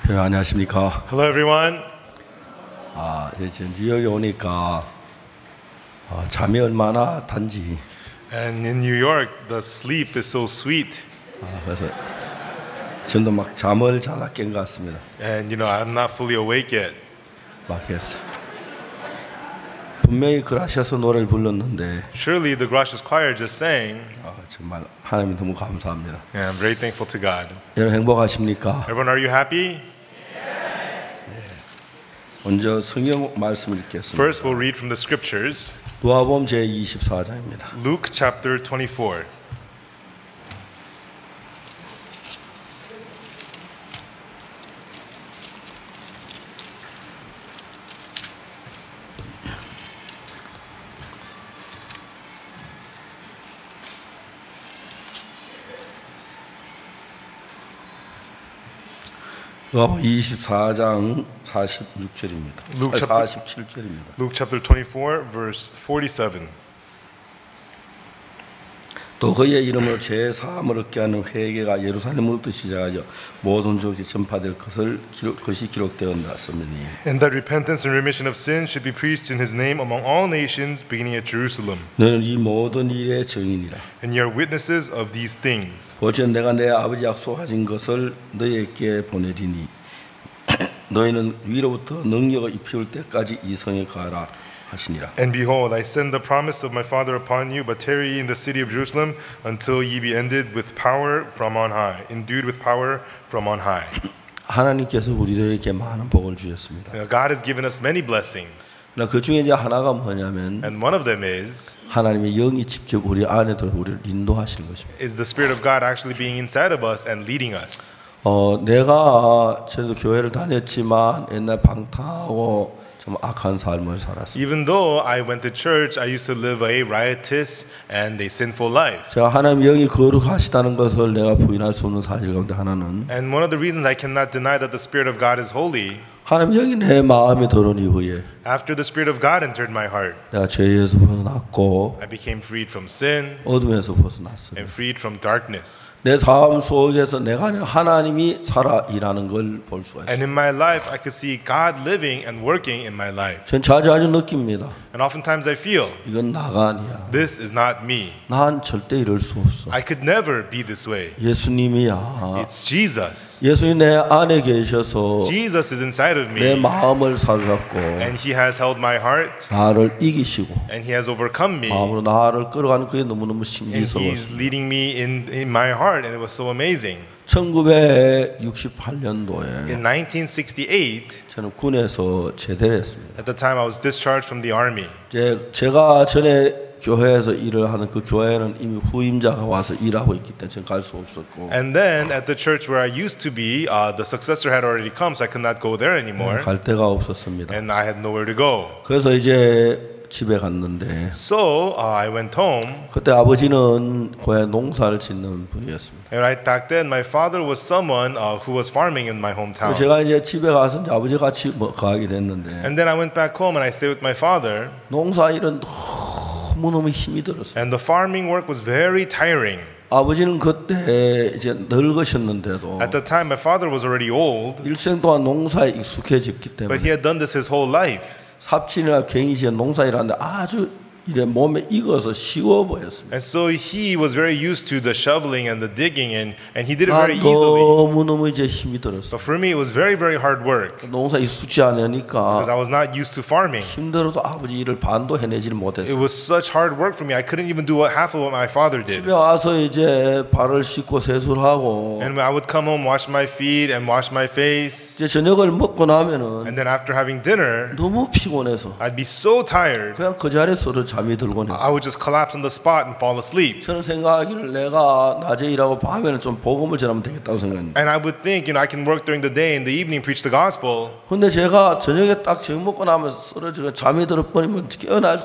네, 안녕하십니까. Hello, everyone. 이제 뉴욕에 오니까 잠이 얼마나 단지. And in New York, the sleep is so sweet. 그래서 저도 막 잠을 자다 깬 것 같습니다. And I'm not fully awake yet. 막 했어. 분명히 그라시아서 노래를 불렀는데 Surely the Gracious Choir just sang. 정말 하나님 너무 감사합니다. And I'm very thankful to God. 여러분 행복하십니까? Everyone, are you happy? 먼저 성경 말씀을 읽겠습니다. First, we'll read from the scriptures. 누가복음 제 24장입니다. Luke chapter 24. 누가복음 24장 46절입니다. Luke chapter 47절입니다. Luke chapter 24, verse 47. 또 그의 이름으로 제 사함을 얻게 하는 회개가 예루살렘으로부터 시작하여 모든 지역에 전파될 것이 기록되었습니다. And that repentance and remission of sins should be preached in his name among all nations, beginning at Jerusalem. 너는 이 모든 일의 증인이라. And ye are witnesses of these things. 보시오 내가 내 아버지 약속하신 것을 너희에게 보내리니 너희는 위로부터 능력을 입혀올 때까지 이 성에 가라 하시니라. And behold, I send the promise of my Father upon you, but tarry ye in the city of Jerusalem until ye be ended with power from on high, endued with power from on high. 하나님께서 우리들에게 많은 복을 주셨습니다. God has given us many blessings. 그 중에 이제 하나가 뭐냐면 And one of them is 하나님의 영이 직접 우리 안에 들어 우리를 인도하시는 것입니다. the Spirit of God actually being inside of us and leading us. 내가 저도 교회를 다녔지만 옛날 방탕하고 좀 악한 삶을 살았어요. Even though I went to church, I used to live a riotous and a sinful life. 제가 하나님 영이 거룩하시다는 것을 내가 부인할 수 없는 사실 가운데 하나는 And one of the reasons I cannot deny that the Spirit of God is holy, 하나님 영이 내 마음에 들어온 이후에 after the Spirit of God entered my heart, 내가 죄에서 벗어났고 I became freed from sin 어둠에서 벗어났어요. and freed from darkness. 내 삶 속에서 내가 아니라 하나님이 살아 일하는 걸 볼 수가 And 있어요. in my life, I could see God living and working in my life. 전 자주 느낍니다. And oftentimes I feel, 이건 나가 아니야. this is not me. 난 절대 이럴 수 없어. I could never be this way. 예수님이야. It's Jesus. 예수님 내 안에 계셔서 Jesus is inside of 내 me, 마음을 사로잡고 and He has held my heart, 나를 이기시고 and He has overcome me, 마음으로 나를 끌어가는 그게 너무너무 and 신비스러웠어요. He's leading me in my heart, and it was so amazing. 1968년도에 In 1968, 저는 군에서 제대를 했습니다. at the time I was discharged from the army. 제가 전에 교회에서 일을 하는 그 교회는 이미 후임자가 와서 일하고 있기 때문에 저는 갈 수 없었고 And then at the church where I used to be, the successor had already come, so I could not go there anymore, 갈 데가 없었습니다. and I had nowhere to go. 그래서 이제 집에 갔는데 So I went home, 그때 아버지는 고향 농사를 짓는 분이었습니다. and right back then my father was someone who was farming in my hometown. 제가 이제 집에 가서 이제 아버지 같이 가게 됐는데 And then I went back home and I stayed with my father, 농사 일은 너무너무 힘이 들었어요. and the farming work was very tiring. 아버지는 그때 이제 늙으셨는데도 At the time my father was already old, 일생 동안 농사에 익숙해졌기 but 때문에 he had done this his whole life. 삽질이나 갱이질 농사일하는데 아주 이래 몸에 익어서 쉬워 보였습니다. And so he was very used to the shoveling and the digging, and he did it very 난 easily. 너무너무 이제 힘이 들었어. But for me, it was very, very hard work 농사 익숙지 않으니까 because I was not used to farming. 힘들어도 아버지 일을 반도 해내지를 It 못했어요. was such hard work for me. I couldn't even do half of what my father did. 집에 와서 이제 발을 씻고 세수하고 And when I would come home, wash my feet and wash my face, 이제 저녁을 먹고 나면은 and then after having dinner, 너무 피곤해서 I'd be so tired, 그냥 그 자리에서 잠이 들곤 I 했어요. would just collapse on the spot and fall asleep. 저는 생각하기를 내가 낮에 일하고 밤에는 좀 복음을 전하면 되겠다고 생각했는데 And I would think, I can work during the day, in the evening preach the gospel. 근데 제가 저녁에 딱 저녁 먹고 나면 쓰러지고 잠이 들어버리면 깨어날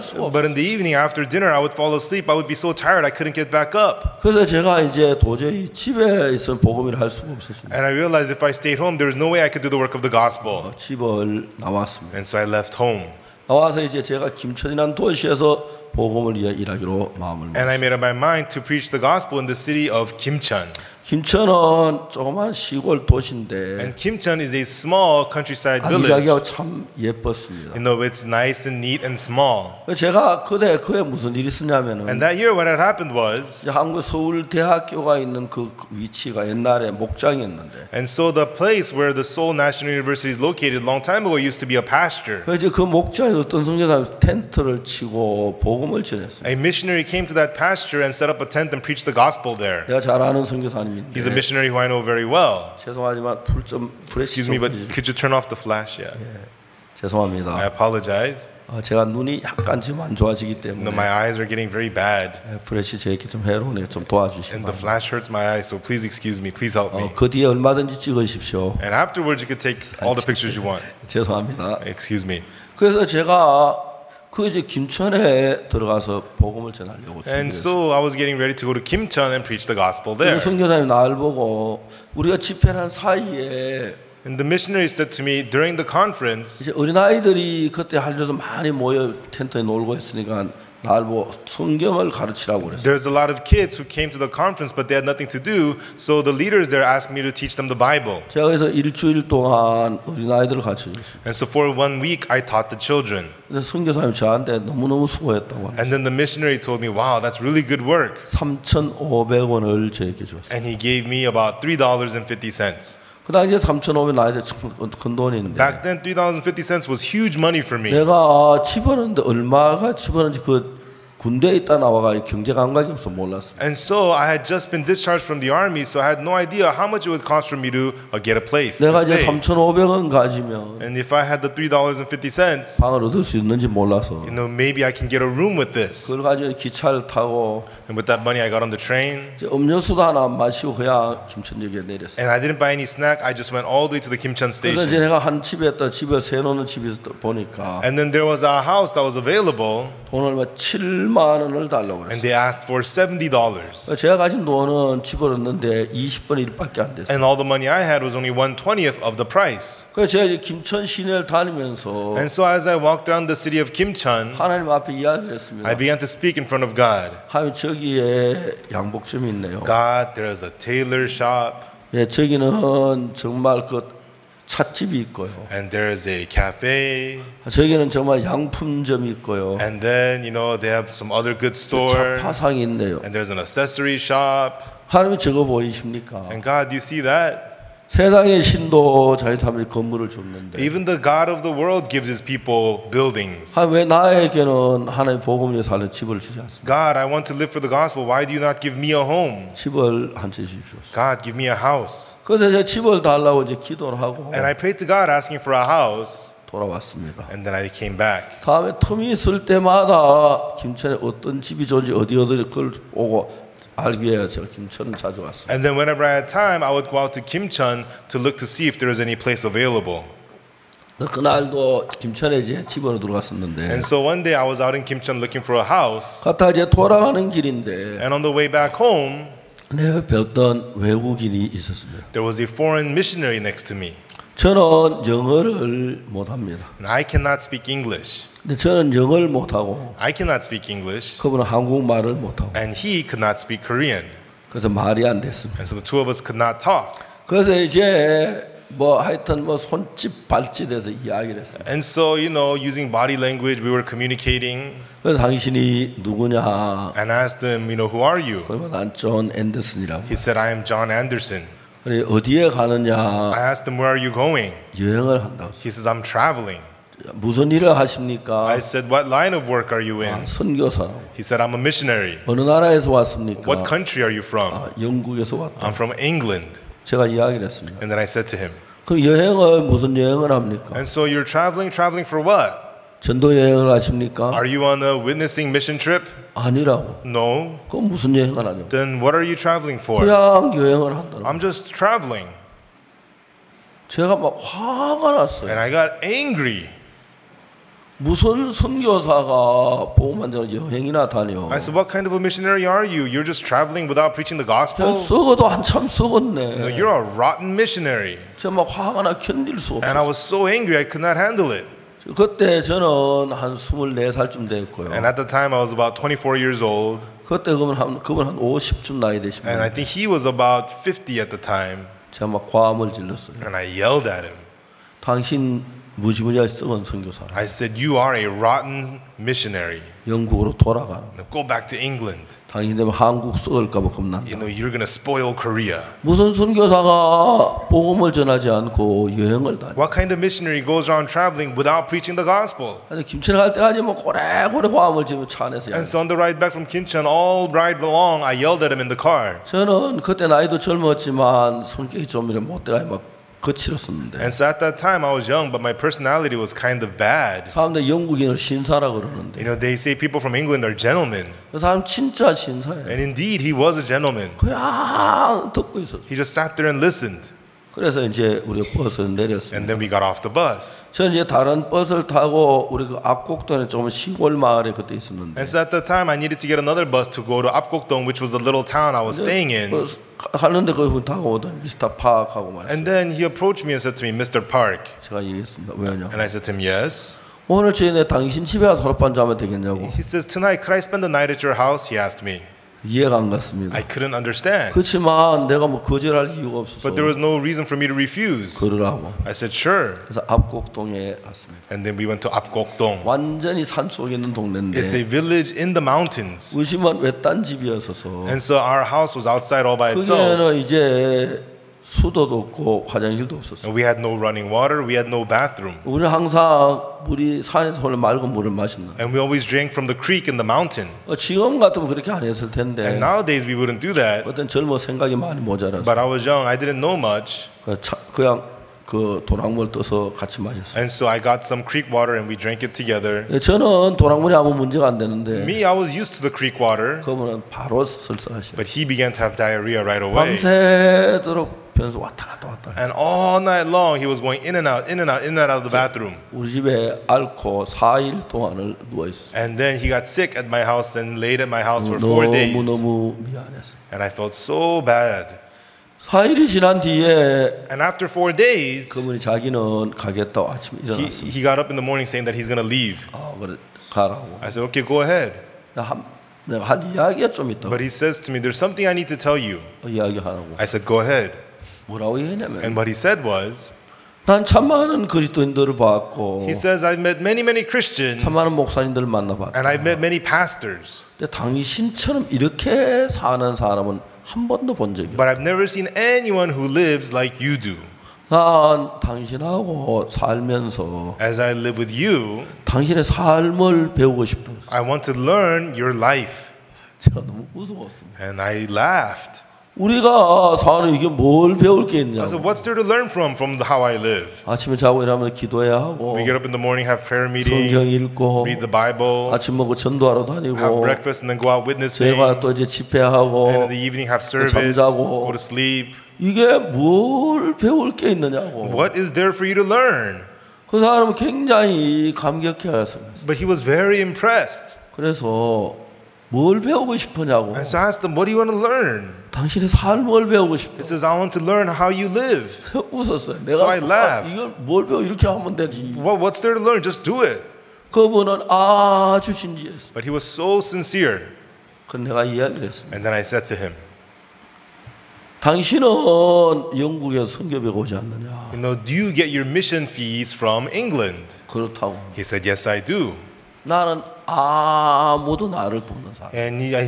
수가 But 없어요. in the evening after dinner, I would fall asleep. I would be so tired, I couldn't get back up. 그래서 제가 이제 도저히 집에 있으면 복음을 할 수가 없었습니다. And I realized if I stayed home, there was no way I could do the work of the gospel. 집을 나왔습니다. And so I left home. 나와서 이제 제가 김천이라는 도시에서 복음을 일하기로 마음을 And I 먹었습니다. made up my mind to preach the gospel in the city of Kimcheon. 김천은 조그만 시골 도시인데 And Kimcheon is a small countryside village. 아기자기하고 참 예뻤습니다. You know, it's nice and neat and small. 제가 그때 무슨 일이 있었냐면은 And that year what had happened was, 한국 서울대학교가 있는 그 위치가 옛날에 목장이었는데 and so the place where the Seoul National University is located a long time ago used to be a pasture. 그래서 이제 그 목장에 어떤 선교사님이 텐트를 치고 복음을 전했어요. A missionary came to that pasture and set up a tent and preached the gospel there. 내가 잘 아는 선교사님인데 He's a missionary who I know very well. 죄송하지만 프레시 Excuse me, but could you turn off the flash? Yeah. I 죄송합니다. apologize. 제가 눈이 약간 지금 안 좋아지기 No, 때문에 my eyes are getting very bad, 프레시 제게 좀 해로우니까 좀 도와주시기 and the 바랍니다. flash hurts my eyes. So please excuse me. Please help me. 그 뒤에 얼마든지 찍으십시오. And afterwards, you could take all the pictures you want. 죄송합니다. Excuse me. 그래서 제가 그 이제 김천에 들어가서 복음을 전하려고 And 준비했어요. so I was getting ready to go to Kimcheon and preach the gospel there. 선교사님 날 보고 우리가 집회한 사이에 And the missionary said to me during the conference, 이제 어린아이들이 그때 하려서 많이 모여 텐트에 놀고 있으니까 날 보고 성경을 가르치라고 그랬어요. there's a lot of kids who came to the conference, but they had nothing to do. So the leaders there asked me to teach them the Bible. 제가 그래서 일주일 동안 어린아이들을 가르쳐줬어요. And so for 1 week, I taught the children. 근데 선교사님 저한테 너무너무 수고했다고 합니다. And then the missionary told me, wow, that's really good work. 3,500원을 저에게 줬어요. And he gave me about $3.50. 그 당시에 3,500원 나한테 큰 돈인데 Back then, $3.50 was huge money for me. 내가 집어넣는데 얼마가 집어넣는지 그 군대에 있다 나와가 경제 감각이 없어 몰랐어. And so I had just been discharged from the army, so I had no idea how much it would cost for me to get a place. 내가 To 이제 stay. 3,500원 가지면 And if I had the $3.50, 방을 얻을 수 있는지 몰라서 you know, maybe I can get a room with this. 그걸 가지고 기차를 타고 And with that money, I got on the train. 이제 음료수도 하나 안 마시고 그냥 김천역에 내렸어. And I didn't buy any snack. I just went all the way to the Kimcheon 그래서 이제 station. 내가 한 집에 있다 집에 세놓는 집에서 보니까 And then there was a house that was available, 돈을 막 7만 원을 달라고 and 그랬어. they asked for $70. 제가 가진 돈은 집어넣는데 20분의 1밖에 안 됐어. And all the money I had was only 1/20th of the price. 그래서 제가 이제 김천 시내를 다니면서 And so as I walked around the city of Kimcheon, 하나님 앞에 이야기를 했습니다. I began to speak in front of God. 하나님 저기에 양복점이 있네요. God, there's a tailor shop, 예, 저기는 정말 그 찻집이 있고요. and there's a cafe, 저기는 정말 양품점이 있고요. and then, you know, they have some other good store, 파상이 있네요. and there's an accessory shop. 하나님이 저거 보이십니까? And God, do you see that? 세상의 신도 자기 사람들이 건물을 줬는데 Even the God of the world gives his people buildings. 왜 나에게는 하나님 복음 위에 사는 집을 주지 않습니까? God, I want to live for the gospel. Why do you not give me a home? 집을 한 채 주십시오. God, give me a house. 그래서 제가 집을 달라고 이제 기도를 하고 And I prayed to God asking for a house, 돌아왔습니다. and then I came back. 다음에 틈이 있을 때마다 김천에 어떤 집이 좋은지 어디 그걸 보고 알기 위해 제가 김천을 자주 왔습니다. And then whenever I had time, I would go out to Kimcheon to look to see if there was any place available. 그날도 김천에 이제 집으로 들어갔었는데 And so one day I was out in Kimcheon looking for a house, 갔다 이제 돌아가는 길인데 and on the way back home, 내 옆에 어떤 외국인이 있었습니다. there was a foreign missionary next to me. 저는 영어를 못합니다. And I cannot speak English. 근데 저는 영어를 못하고 I cannot speak English, 그분은 한국말을 못하고 and he could not speak Korean. 그래서 말이 안 됐습니다. And so the two of us could not talk. 그래서 이제 뭐 하여튼 뭐 손짓 발짓해서 이야기를 했습니다. And so, you know, using body language, we were communicating. 그래서 당신이 누구냐? And I asked him, you know, who are you? 그러면 난 존 앤더슨이라고. He said, I am John Anderson. 그래 어디에 가느냐? I asked him, where are you going? 여행을 한다고. He says, I'm traveling. 무슨 일을 하십니까? I said, what line of work are you in? 선교사라고. He said, I'm a missionary. 어느 나라에서 왔습니까? What country are you from? 영국에서 왔다. I'm from England. 제가 이야기를 했습니다. And then I said to him, 그럼 여행을 무슨 여행을 합니까? and so you're traveling for what? 전도 여행을 하십니까? Are you on a witnessing mission trip? 아니라고. No. 그럼 무슨 여행을 하냐고. Then what are you traveling for? 그냥 여행을 한다고. I'm just traveling. 제가 막 화가 났어요. And I got angry. 무슨 선교사가 복음만 전하고 여행이나 다녀. I said, what kind of a missionary are you? You're just traveling without preaching the 그냥 gospel? 썩어도 한참 No, 썩었네. you're a rotten missionary. 제가 막 화가 나 견딜 수 And I 없었어요. was so angry I could not handle it. 그때 저는 한 24살쯤 됐고요. And at the time, I was about 24 years old. 그때 그분 한 50쯤 나이 되신 And I 분. think he was about 50 at the time. 제가 막 과음을 질렀어요. And I yelled at him. 당신 무지무지하게 썩은 선교사. I said, you are a rotten missionary. 영국으로 돌아가라. Go back to England. 당신 때문에 한국 썩을까 봐 겁난다. You know, you're going to spoil Korea. 무슨 선교사가 복음을 전하지 않고 여행을 다니? What kind of missionary goes around traveling without preaching the gospel? 아니 김치를 갈 때까지 뭐 고래고래 화음을 지면 차 안에서. And so on the ride back from Kincheon, all ride along, I yelled at him in the car. 저는 그때 나이도 젊었지만 성격이 좀 이렇게 못돼가 막 거칠었었는데. And so at that time, I was young, but my personality was kind of bad. 사람들 영국인을 신사라 그러는데 You know, they say people from England are gentlemen. 그 사람 진짜 신사예요. And indeed, he was a gentleman. 그냥 듣고 있었어요. He just sat there and listened. 그래서 이제 우리 버스에 내렸습니다. And then we got off the bus. 저는 이제 다른 버스를 타고 우리 그 압곡동에 좀 시골 마을에 그때 있었는데. And so at the time, I needed to get another bus to go to Apgokdong, which was the little town I was staying in. 가는데 그분 타고 오던 미스터 파크하고 말했어요. And then he approached me and said to me, Mr. Park. 제가 얘기했습니다. 왜냐? And I said to him, yes. 오늘 저희네 당신 집에 가서 하룻밤 자면 되겠냐고. He says, tonight, could I spend the night at your house? He asked me. 이해가 안 갔습니다. I couldn't understand. 그렇지만 내가 뭐 거절할 이유가 없어서 But there was no reason for me to refuse. 그러라고. I said, sure. 그래서 압곡동에 갔습니다. And then we went to Apgokdong. 완전히 산 속에 있는 동네인데 It's a village in the mountains. 의심한 외딴 집이었어서 And so our house was outside all by itself. 거기에는 이제 수도도 없고 화장실도 없었어요. And we had no running water, we had no bathroom. 우리는 항상 물이 산에서 오는 맑은 물을 마신다. And we always drank from the creek in the mountain. 지금 같으면 그렇게 안 했을 텐데 And nowadays we wouldn't do that. 어떤 젊어 생각이 많이 모자라서 But I was young, I didn't know much. 그냥 그 도랑물 떠서 같이 마셨어요. And so I got some creek water and we drank it together. 저는 도랑물이 아무 문제가 안 되는데 Me, I was used to the creek water. 그분은 바로 설사하시고 But he began to have diarrhea right away. 밤새도록 변소 왔다 갔다 왔다. And all night long he was going in and out, in and out, in and out of the bathroom. 우리 집에 앓고 4일 동안을 누워 있었어요. And then he got sick at my house and laid at my house for 4 days. 너무 미안했어요. And I felt so bad. 4일이 지난 뒤에 And after 4 days, 그분이 자기는 가겠다고 아침에 일어났어요. he got up in the morning saying that he's going to leave. 그래 가라고. I said, okay, go ahead. 내가 할 이야기가 좀 있다. But he says to me, there's something I need to tell you. 이야기하라고. I said, go ahead. 뭐라고 했냐면 And what he said was, 난 참 많은 그리스도인들을 봤고 he says, I've met many, many Christians. 참 많은 목사님들을 만나봤고 And I've met many pastors. 근데 당신처럼 이렇게 사는 사람은 한 번도 본 적이 없어요. But I've never seen anyone who lives like you do. 난 당신하고 살면서 As I live with you, 당신의 삶을 배우고 싶다. I want to learn your life. 제가 너무 무서웠습니다. And I laughed. 우리가 사는 이게 뭘 배울 게 I 있냐고. said, what's there to learn from how I live? 아침에 자고 일어나면 기도해야 하고 We get up in the morning, have prayer meeting, 성경 읽고 read the Bible, 아침 먹고 전도하러 have 다니고 breakfast, and then go out witnessing. 제가 또 이제 집회하고 And in the evening, have service, 잠자고. go to sleep. 이게 뭘 배울 게 있느냐고. What is there for you to learn? 그 사람은 굉장히 감격해했습니다. But he was very impressed. 그래서 뭘 배우고 싶으냐고. And so I asked him, what do you want to learn? 당신의 삶을 배우고 싶어. He says, I want to learn how you live. 웃었어요. So I laughed. 이걸 뭘 배워 이렇게 하면 되지. What's there to learn? Just do it. 그분은 아주 진지했어. But he was so sincere. 그 내가 이야기를 했습니다. And then I said to him, 당신은 영국에서 선교비가 오지 않느냐. you know, do you get your mission fees from England? 그렇다고. He said, yes, I do. 나는 아무도 나를 돕는 사람. And I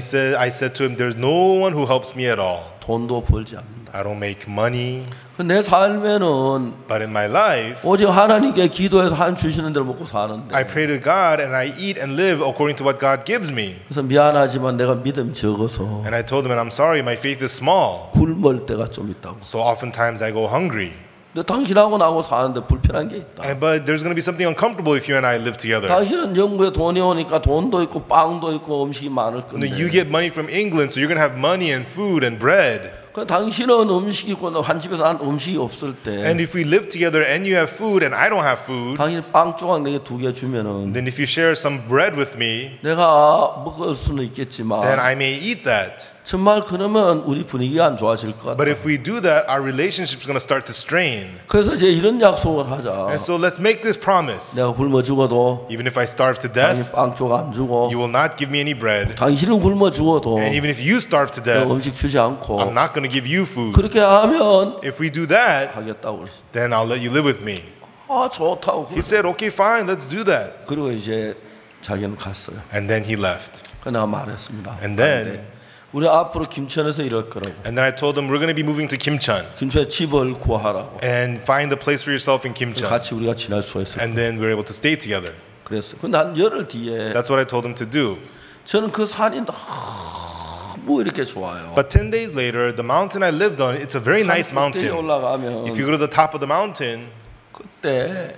said to him, there's no one who helps me at all. 돈도 벌지 않는다. I don't make money. 내 삶에는 But in my life, 오직 하나님께 기도해서 하나님 주시는 대로 먹고 사는데. I pray to God and I eat and live according to what God gives me. 그래서 미안하지만 내가 믿음이 적어서 And I told him, and I'm sorry, my faith is small. 굶을 때가 좀 있다고. So oftentimes I go hungry. 근데 당신하고 나하고 사는데 불편한 게 있다. But there's going to be something uncomfortable if you and I live together. 당신은 영국에 돈이 오니까 돈도 있고 빵도 있고 음식이 많을 건데. You get money from England, so you're going to have money and food and bread. 그 당신은 음식이 있고 한 집에서 한 음식이 없을 때. And if we live together and you have food and I don't have food, 당신이 빵 조각 내게 2개 주면은 then if you share some bread with me, 내가 먹을 수는 있겠지만 then I may eat that. 정말 그러면 우리 분위기가 안 좋아질 것 But 같아요. if we do that, our relationship's going to start to strain. 그래서 이제 이런 약속을 하자. And so let's make this promise. 내가 굶어 죽어도 Even if I starve to 당신 death, 빵 쪽 안 주고, you will not give me any bread. 당신은 굶어 죽어도 And even if you starve to 내가 death, 음식 주지 않고, I'm not going to give you food. 그렇게 하면 If we do that, 하겠다고 그랬어. then I'll let you live with me. 아, 좋다고. He said, okay, fine, let's do that. 그리고 이제 자기는 갔어요. And then he left. 그 내가 말했습니다. And then, 우리 앞으로 김천에서 일할 거라고. and then I told him, we're going to be moving to Kimcheon 김천에 집을 구하라고. and find a place for yourself in Kimcheon. 같이 우리가 지낼 수 있었어요. And then we were able to stay together. 그랬어요. 근데 한 열흘 뒤에 That's what I told him to do. 저는 그 산이 너무 이렇게 좋아요. But 10 days later, the mountain I lived on, it's a very nice 산 꼭대기에 mountain. 올라가면 If you go to the top of the mountain, 그때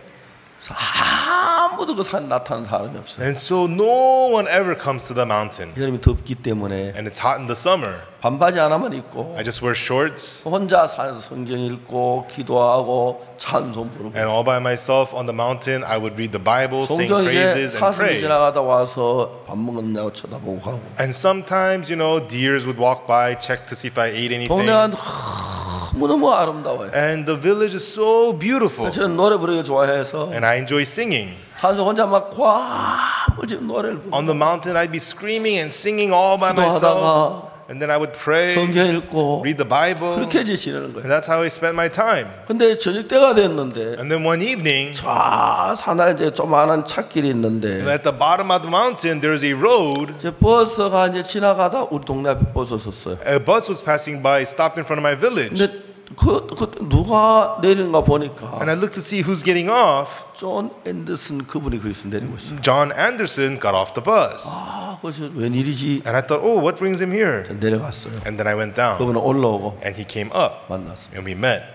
아무도 그 산에 나타나는 사람이 없어요. and so no one ever comes to the mountain. 여름이 덥기 때문에 And it's hot in the summer. 반바지 하나만 입고 I just wear shorts, 혼자 산에서 성경 읽고 기도하고 찬송 부르고. and all by myself on the mountain, I would read the Bible, sing 종종 이제 praises, and 사슴이 pray. 지나가다 와서 밥 먹었냐고 쳐다보고 가고. And sometimes, deers would walk by, check to see if I ate anything. 동네가 너무너무 아름다워요. And the village is so beautiful. 저는 노래 부르기 좋아해서 And I enjoy singing. 산소 혼자 막 과물 지금 노래를 부르고 On the mountain, I'd be screaming and singing all by myself. 기도하다가 And then I would pray, 성경 읽고 read the Bible. 그렇게 지내는 거예요. And that's how I spent my time. 근데 저녁 때가 됐는데 And then one evening, 저 산에 이제 조그마한 찻길이 and 있는데 at the bottom of the mountain, there's a road. 이제 버스가 이제 지나가다 우리 동네 앞에 버스 섰어요. A bus was passing by, stopped in front of my village. 근데 그 누가 내리는가 보니까 And I looked to see who's getting off. 존 앤더슨 그분이 거기서 내리고 있어요. John Anderson got off the bus. 아, 그래서 웬일이지? And I thought, oh, what brings him here? 내려갔어요. And then I went down. 그분은 올라오고 And he came up. 만났어요. And we met.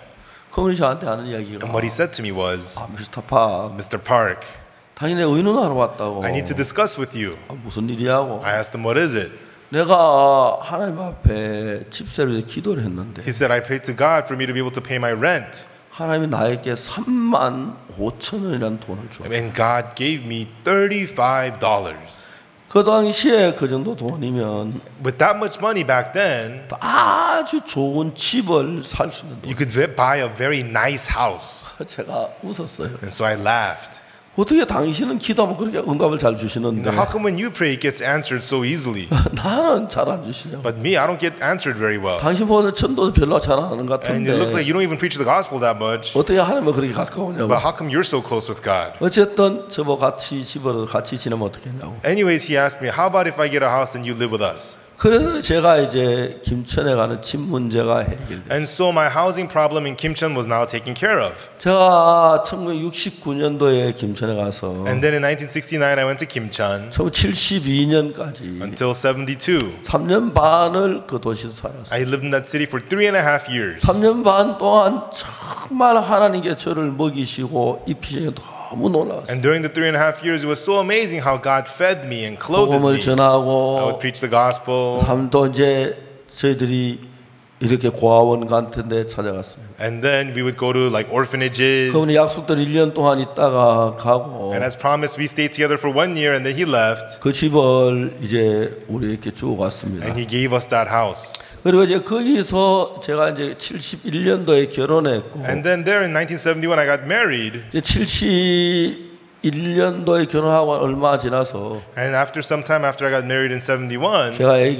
그분이 저한테 하는 이야기가 And what he said to me was, 아, 미스터 팍, Mr. Park, 당연히 의논하러 왔다고. I need to discuss with you. 아, 무슨 일이냐고. I asked him, what is it? 내가 하나님 앞에 집세를 위해 기도를 했는데 He said, I prayed to God for me to be able to pay my rent. 하나님이 나에게 35,000원이라는 돈을 줘. And God gave me $35. 그 당시에 그 정도 돈이면 With that much money back then, 아주 좋은 집을 살 수 있는 돈. you could buy a very nice house. 제가 웃었어요. And so I laughed. 어떻게 당신은 기도하면 그렇게 응답을 잘 주시는데 Now, how come when you pray, it gets answered so easily? 나는 잘 안 주시냐고. But me, I don't get answered very well. 당신 보는 천도도 별로 잘 안 하는 것 And it looks 같은데 like you don't even preach the gospel that much. 어떻게 하나님과 그렇게 가까우냐고. But how come you're so close with God? 어쨌든 저보고 같이 집으로 같이 지내면 어떻겠냐고. Anyways, he asked me, how about if I get a house and you live with us? 그래서 제가 이제 김천에 가는 집 문제가 해결돼요. And so my housing problem in Kimcheon was now taken care of. 제가 1969년도에 김천에 가서 And then in 1969, I went to Kimcheon 1972년까지 until 72. 3년 반을 그 도시에서 살았어요. I lived in that city for 3.5 years. 3년 반 동안 정말 하나님께 저를 먹이시고 입히시니 너무 놀라웠어요. And during the 3.5 years, it was so amazing how God fed me and clothed 복음을 me. I 전하고 would preach the gospel. 또 이제 저희들이 이렇게 고아원 같은 데 찾아갔어요. And then we would go to like orphanages. 그분이 약속대로 1년 동안 있다가 가고 And as promised, we stayed together for 1 year and then he left. 그 집을 이제 우리에게 주고 갔습니다. And he gave us that house. 그리고 이제 거기서 제가 이제 71년도에 결혼했고 And then there in 1971, I got married. 이제 71년도에 결혼하고 얼마 지나서 And after some time after I got married in 71,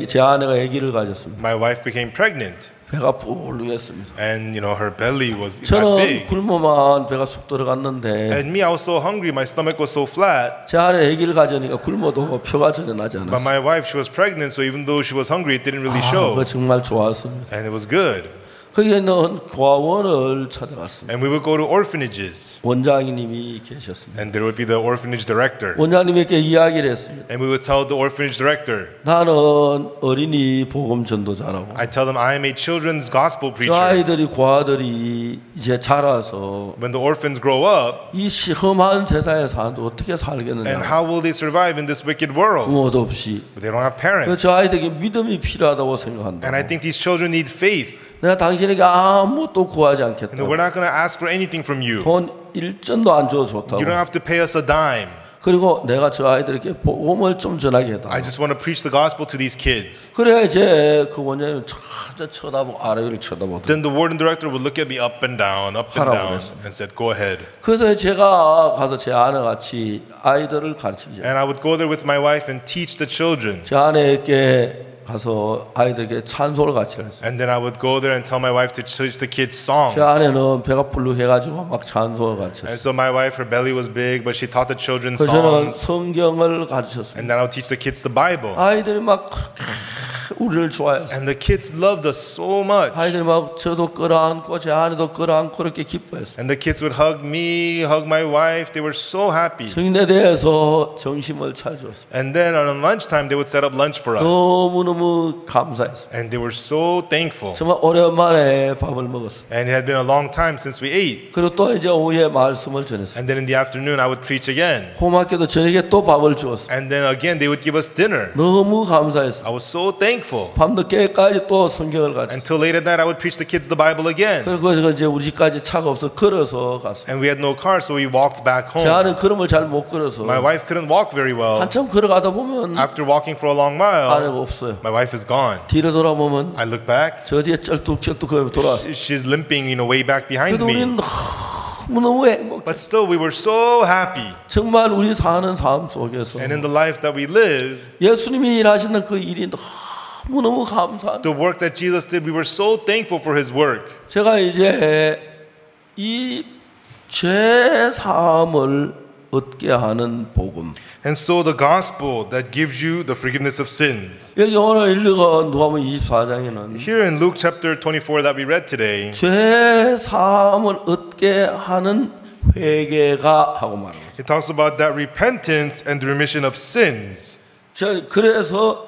제 아내가 아기를 가졌습니다. my wife became pregnant. 배가 불룩했습니다. And her belly was got 저는 big. 굶어만 배가 쑥 들어갔는데 And me, I was so hungry. My stomach was so flat. 제 아내 아기를 가지니까 굶어도 표가 전혀 나지 But 않았어요. my wife, she was pregnant, so even though she was hungry, it didn't really show. 그거 정말 좋았습니다. And it was good. 거기에 있는 고아원을 찾아갔습니다. And we would go to orphanages. 원장님이 계셨습니다. And there would be the orphanage director. 원장님에게 이야기를 했습니다. And we would tell the orphanage director, 나는 어린이 복음 전도자라고. I tell them I am a children's gospel 저 preacher. 아이들이 고아들이 이제 자라서 When the orphans grow up, 이 험한 세상에 사는데 어떻게 and 살겠느냐. how will they survive in this wicked world? 부모도 없이. But they don't have 그래서 parents. 저 아이들에게 믿음이 필요하다고 생각한다. And I think these children need faith. 내가 당신에게 아무것도 구하지 않겠다. And we're not going to ask for anything from you. 돈 1전도 안 줘도 좋다고. You don't have to pay us a dime. 그리고 내가 저 아이들에게 복음을 좀 전하게 해달라. I just want to preach the gospel to these kids. 그래야 이제 그 원장님 천천히 쳐다보고 아래 위를 쳐다보고. Then the warden director would look at me up and down, and said, "Go ahead." 그래서 제가 가서 제 아내 같이 아이들을 가르치죠. And I would go there with my wife and teach the children. 제 아내에게 가서 아이들에게 찬송을 같이 했어요. And then I would go there and tell my wife to teach the kids songs. 제 아내는 배가 불룩해가지고 막 찬송을 같이 했어요. And so my wife, her belly was big, but she taught the children 그래서 저는 songs. 성경을 가르쳤어요. And then I would teach the kids the Bible. 아이들이 막 우리를 좋아했어요. And the kids loved us so much. 아이들이 막 저도 끌어안고 제 아내도 끌어안고 그렇게 기뻐했어요. And the kids would hug me, hug my wife. They were so happy. 성인에 대해서 점심을 차려줬어요. And then on lunchtime, they would set up lunch for us. 너무너무 감사했어요. And they were so thankful. 정말 오랜만에 밥을 먹었어요. And it had been a long time since we ate. 그리고 또 이제 오후에 말씀을 전했어요. And then in the afternoon, I would preach again. 고맙게도 저녁에 또 밥을 주었어요. And then again, they would give us dinner. 너무 감사했어요. I was so thankful. 밤늦게까지 또 성경을 가르쳤어요. Until late at night, I would preach the kids the Bible again. 그리고 이제 우리 집까지 차가 없어 걸어서 갔어요. And we had no car, so we walked back 제 home. 아내는 걸음을 잘 못 걸어서 My wife couldn't walk very well. 한참 걸어가다 보면 After walking for a long mile, 아내가 없어요. my wife is gone. 뒤로 돌아보면 I look back. 저 뒤에 쩔뚝쩔뚝 돌아왔어요. She's limping, way back behind 그래도 me. 우리는 너무 행복해. But still, we were so happy. 정말 우리 사는 삶 속에서 And in the life that we live, 예수님이 일하시는 그 일이 너무 감사한. the work that Jesus did, we were so thankful for His work. 제가 이제 이 죄 사함을 얻게 하는 복음. And so the gospel that gives you the forgiveness of sins. 여기 오늘 읽은 누가복음 24장에는 Here in Luke chapter 24 that we read today, 죄 사함을 얻게 하는 회개가 하고 말합니다. it talks about that repentance and the remission of sins. 그래서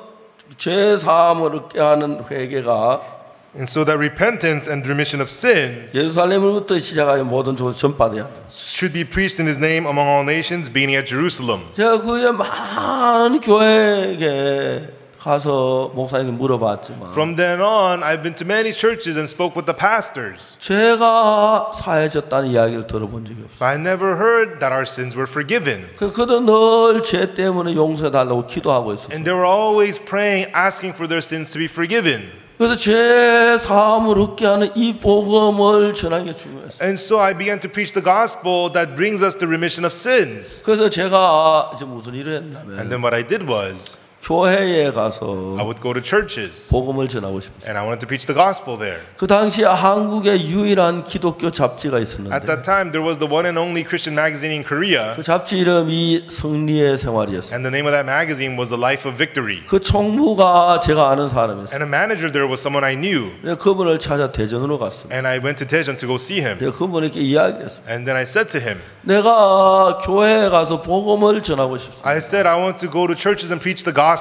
죄 사함을 얻게 하는 회개가 And so that repentance and remission of sins 예루살렘으로부터 시작하여 모든 쪽으로 전파돼야 합니다. should be preached in His name among all nations, beginning at Jerusalem. 제가 그에 많은 교회에 가서 목사님께 물어봤지만 From then on, I've been to many churches and spoke with the pastors. 죄가 사해졌다는 이야기를 들어본 적이 없어요. But I never heard that our sins were forgiven. 그들은 늘 죄 때문에 용서해달라고 기도하고 있었어요. And they were always praying, asking for their sins to be forgiven. 그래서 죄 사함을 얻게 하는 이 복음을 전하는 게 중요했어요. And so I began to preach the gospel that brings us the remission of sins. 그래서 제가 이제 무슨 일을 했냐면 And then what I did was, 교회에 가서 I would go to churches 복음을 전하고 싶었어요. and I wanted to preach the gospel there. 그 당시에 한국에 유일한 기독교 잡지가 At 있었는데 that time, there was the one and only Christian magazine in Korea, 그 잡지 이름이 승리의 생활이었어요. and the name of that magazine was The Life of Victory. 그 총무가 제가 아는 사람이었어요. And a manager there was someone I knew. 그래서 그분을 찾아 대전으로 갔습니다. And I went to Daejeon to go see him. 그래서 그분에게 이야기를 했어요. And then I said to him, 내가 교회에 가서 복음을 전하고 싶습니다. I said I want to go to churches and preach the gospel.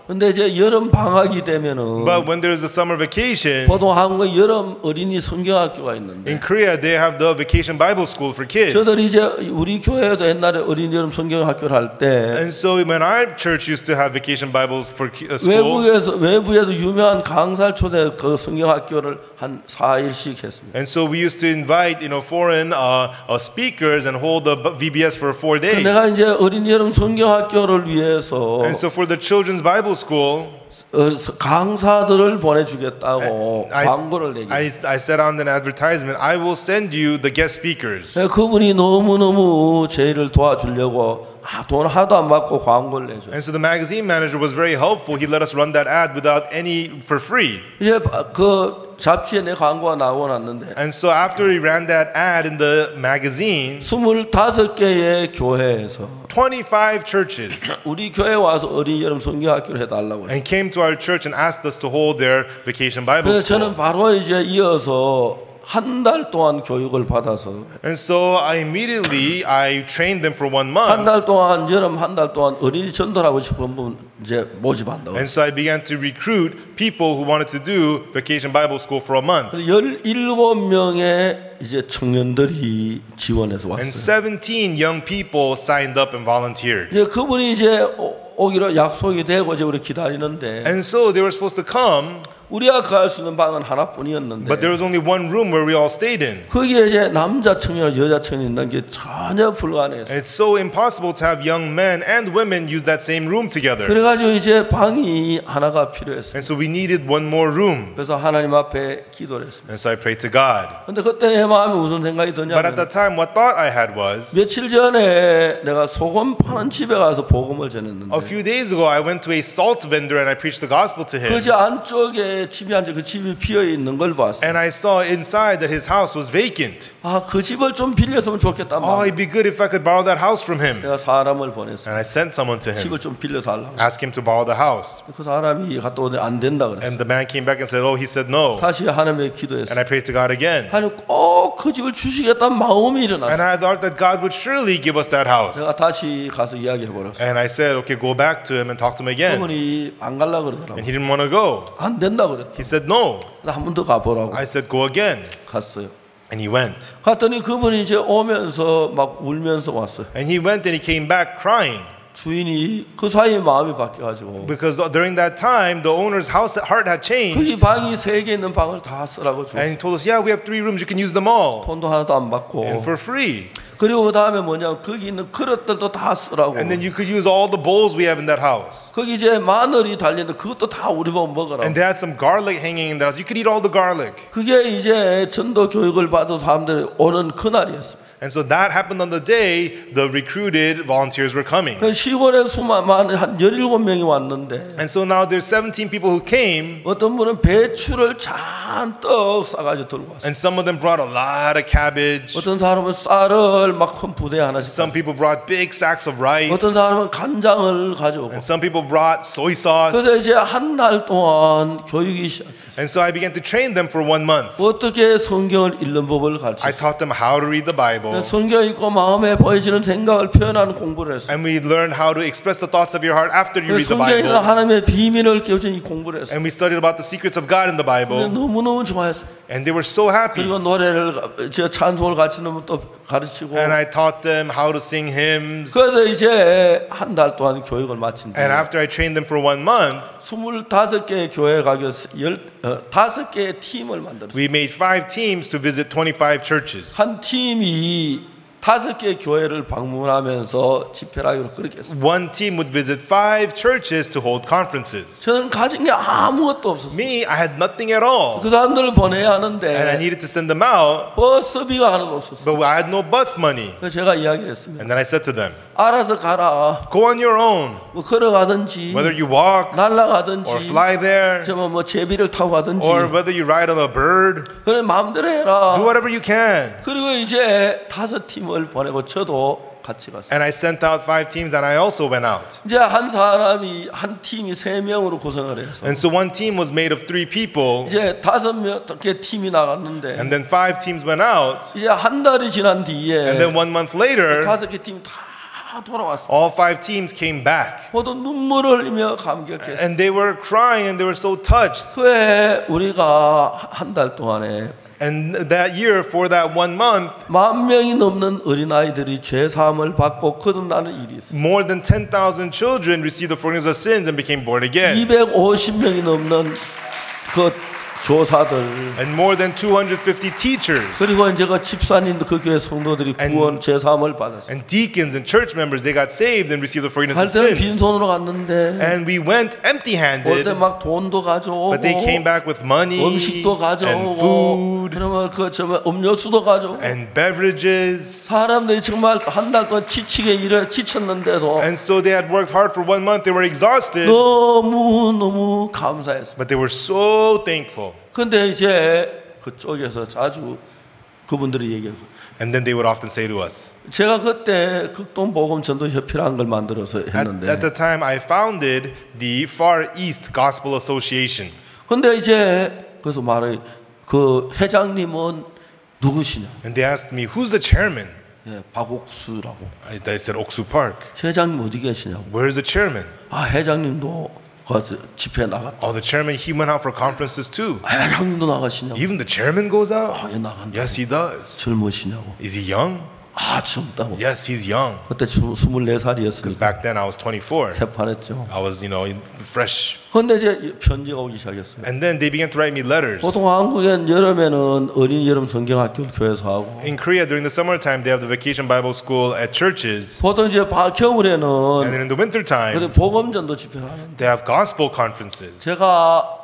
근데 이제 여름 방학이 되면은 But when there's a summer vacation, 보통 한국에 여름 어린이 성경학교가 있는데 in Korea they have the vacation Bible school for kids. 저들이 이제 우리 교회에도 옛날에 어린이 여름 성경학교를 할 때 And so when our church used to have vacation Bibles for school, 외부에서 유명한 강사를 초대 그 성경학교를 한 4일씩 했습니다. and so we used to invite foreign speakers and hold the VBS for 4 days. 내가 이제 어린이 여름 성경학교를 위해서 And so for the children's Bible school, 강사들을 보내주겠다고 광고를 내기. I set out an advertisement. I will send you the guest speakers. 그분이 너무너무 저희를 도와주려고 돈 하나도 안 받고 광고를 내줘요. And so the magazine manager was very helpful. He let us run that ad without any for free. 이제 그 잡지에 내 광고가 나오고 났는데 And so after he ran that ad in the magazine, 25개의 교회에서 25 churches 우리 교회 와서 어린이 여름 성경학교를 해달라고 했어요. and came to our church and asked us to hold their vacation Bible 그래서 school. 저는 바로 이제 이어서 한 달 동안 교육을 받아서 And so I immediately trained them for 1 한 month. 달 동안 여름 한 달 동안 어린이 전도하고 싶은 분 이제 모집한다고. And so I began to recruit people who wanted to do vacation Bible school for a month. 17명의 이제 청년들이 지원해서 And 왔어요. 17 young people signed up and volunteered. 이제 그분이 이제 오기로 약속이 되고 이제 우리 기다리는데 And so they were supposed to come. 우리가 갈 수 있는 방은 하나뿐이었는데 But there was only one room where we all stayed in. 거기에 이제 남자 청년, 여자 청년 있는 게 전혀 불가능했어요. And it's so impossible to have young men and women use that same room together. 그래가지고 이제 방이 하나가 필요했어요. And so we needed one more room. 그래서 하나님 앞에 기도를 했습니다. And so I prayed to God. 근데 그때 내 마음에 무슨 생각이 But 드냐면 at that time, what thought I had was, 며칠 전에 내가 소금 파는 집에 가서 복음을 전했는데 a few days ago, I went to a salt vendor and I preached the gospel to him. 그 집 안쪽에 집이 앉아 그 집이 비어 있는 걸 봤어. And I saw inside that his house was vacant. 아, 그 집을 좀 빌렸으면 좋겠단 Oh, 말이야. it'd be good if I could borrow that house from him. 내가 사람을 보냈어. And I sent someone to him, 집을 좀 빌려달라고. ask him to borrow the house. 그 사람이 갔다 오더니 안 된다 그랬어. And the man came back and said, oh, he said no. 다시 하나님께 기도했어. And I prayed to God again. 하나님 꼭 그 집을 주시겠다는 마음이 And 일어났어. I thought that God would surely give us that house. 내가 다시 가서 이야기해 버렸어. And I said, okay, go back to him and talk to him again. 그분이 안 갈라 그러더라고. And he didn't want to go. 안 된다 그랬다. He said no. 한 번 더 가보라고. I said, go again. 갔어요. And he went. 갔더니 그분이 이제 오면서 막 울면서 왔어요. And he went and he came back crying. 주인이 그 사이에 마음이 바뀌어가지고 Because during that time, the owner's heart had 그 changed. 방이 3개 있는 방을 다 쓰라고 줬어요. And he told us, yeah, we have 3 rooms, you can use them all. 돈도 하나도 안 받고. And for free. 그리고 그 다음에 뭐냐면 거기 있는 그릇들도 다 쓰라고. And then you could use all the bowls we have in that house. 거기 이제 마늘이 달렸는데 그것도 다 우리 보고 먹으라고. And they had some garlic hanging in that house. You could eat all the garlic. 그게 이제 전도 교육을 받은 사람들이 오는 그날이었어요. And so that happened on the day the recruited volunteers were coming. 그 시골에 한 17명이 왔는데 And so now there's 17 people who came. 어떤 분은 배추를 잔뜩 싸가지고 들고 왔어요. And some of them brought a lot of cabbage. 어떤 사람은 쌀을 막 큰 부대 하나씩 Some people brought big sacks of rice. 어떤 사람은 간장을 가져오고. And some people brought soy sauce. 그래서 이제 한 달 동안 교육이 시작했어요. And so I began to train them for 1 month. 어떻게 성경을 읽는 법을 I 가르쳤어요. taught them how to read the Bible. 성경 읽고 마음에 보여지는 생각을 표현하는 공부를 했어요. And we learned how to express the thoughts of your heart after you read the 성경에 있는 Bible. 하나님의 비밀을 깨우친 이 공부를 했어요. And we studied about the secrets of God in the Bible. 너무너무 좋아했어요. And they were so happy. 그리고 노래를 찬송을 가르치는 또 가르치고. And I taught them how to sing hymns. 그래서 이제 한 달 동안 교육을 마친 뒤에 And after I trained them for 1 month, 25개의 교회 가서 5개의 팀을 만들었어요. we made 5 teams to visit 25 churches. 한 팀이 5개의 교회를 방문하면서 집회를 하기로 그렇게 했어요. One team would visit 5 churches to hold conferences. 저는 가진 게 아무것도 없었어요. Me, I had nothing at all. 그 사람들을 보내야 And I 하는데 needed to send them out, 버스비가 하나도 없었어요. but I had no bus money. 그래서 제가 이야기를 했습니다. And then I said to them, 알아서 가라. go on your own. 뭐 걸어가든지 Whether you walk 날아가든지 or fly there, 뭐 제비를 타고 가든지 or whether you ride on a bird, 그래 마음대로 do 해라. whatever you can. 그리고 이제 5팀을 보내고 저도 같이 갔어요. And I sent out 5 teams and I also went out. 이제 한 사람이 한 팀이 3명으로 구성을 해서 And so one team was made of 3 people. 이제 5개 팀이 나갔는데 And then 5 teams went out. 이제 한 달이 지난 And 뒤에 then 1 month later, 5개 팀이 다 돌아왔어. all 5 teams came back. 모두 눈물을 흘리며 감격했어. And they were crying and they were so touched. 그에 우리가 한 달 동안에 And that year, for that 1 month, 10,000명이 넘는 어린아이들이 죄사함을 받고 거듭나는 일이 있어요. more than 10,000 children received the forgiveness of sins and became born again. 250명이 넘는 그 교사들 And more than 250 teachers 그리고 이제 그 집사님도 그 교회 성도들이 구원 죄사함을 받았어요. and deacons and church members, they got saved and received the forgiveness 갈 of 때는 sins. 빈손으로 갔는데 And we went 올 empty-handed, 때 막 돈도 가져오고 but they came back with money 음식도 and 가져오고 food 그러면 그 음료수도 가져오고 and beverages. 사람들이 정말 한 달 동안 지치게 지쳤는데도 And so they had worked hard for 1 month. They were exhausted, 너무 감사했어요. but they were so thankful. 근데 이제 그쪽에서 자주 그분들이 얘기해요. And then they would often say to us, 제가 그때 극동복음 전도협회라는 걸 만들어서 했는데 at the time I founded the Far East Gospel Association. 근데 이제 그래서 말해 그 회장님은 누구시냐? And they asked me, who's the chairman? 예, 박옥수라고. I said, Oksu Park. 회장님 어디 계시냐고. Where's the chairman? 아, 회장님도 그 집회 나갔다. Oh, the chairman, he went out for conferences too. 회장님도 나가시냐고. Even the chairman goes out? 아, 예, 나간다. Yes, he does. 젊으시냐고. Is he young? 젊다고. Yes, he's young. 그때 24살이었으니까 Back then I was 24. 새파랬죠. I was, fresh. 근데 이제 편지가 오기 시작했어요. And then they began to write me letters. 보통 한국엔 여름에는 어린이 여름 성경학교를 교회에서 하고 In Korea, during the summertime, they have the vacation Bible school at churches. 보통 이제 And 겨울에는 then in the wintertime, 복음전도 집회를 하는데 they have gospel conferences. 제가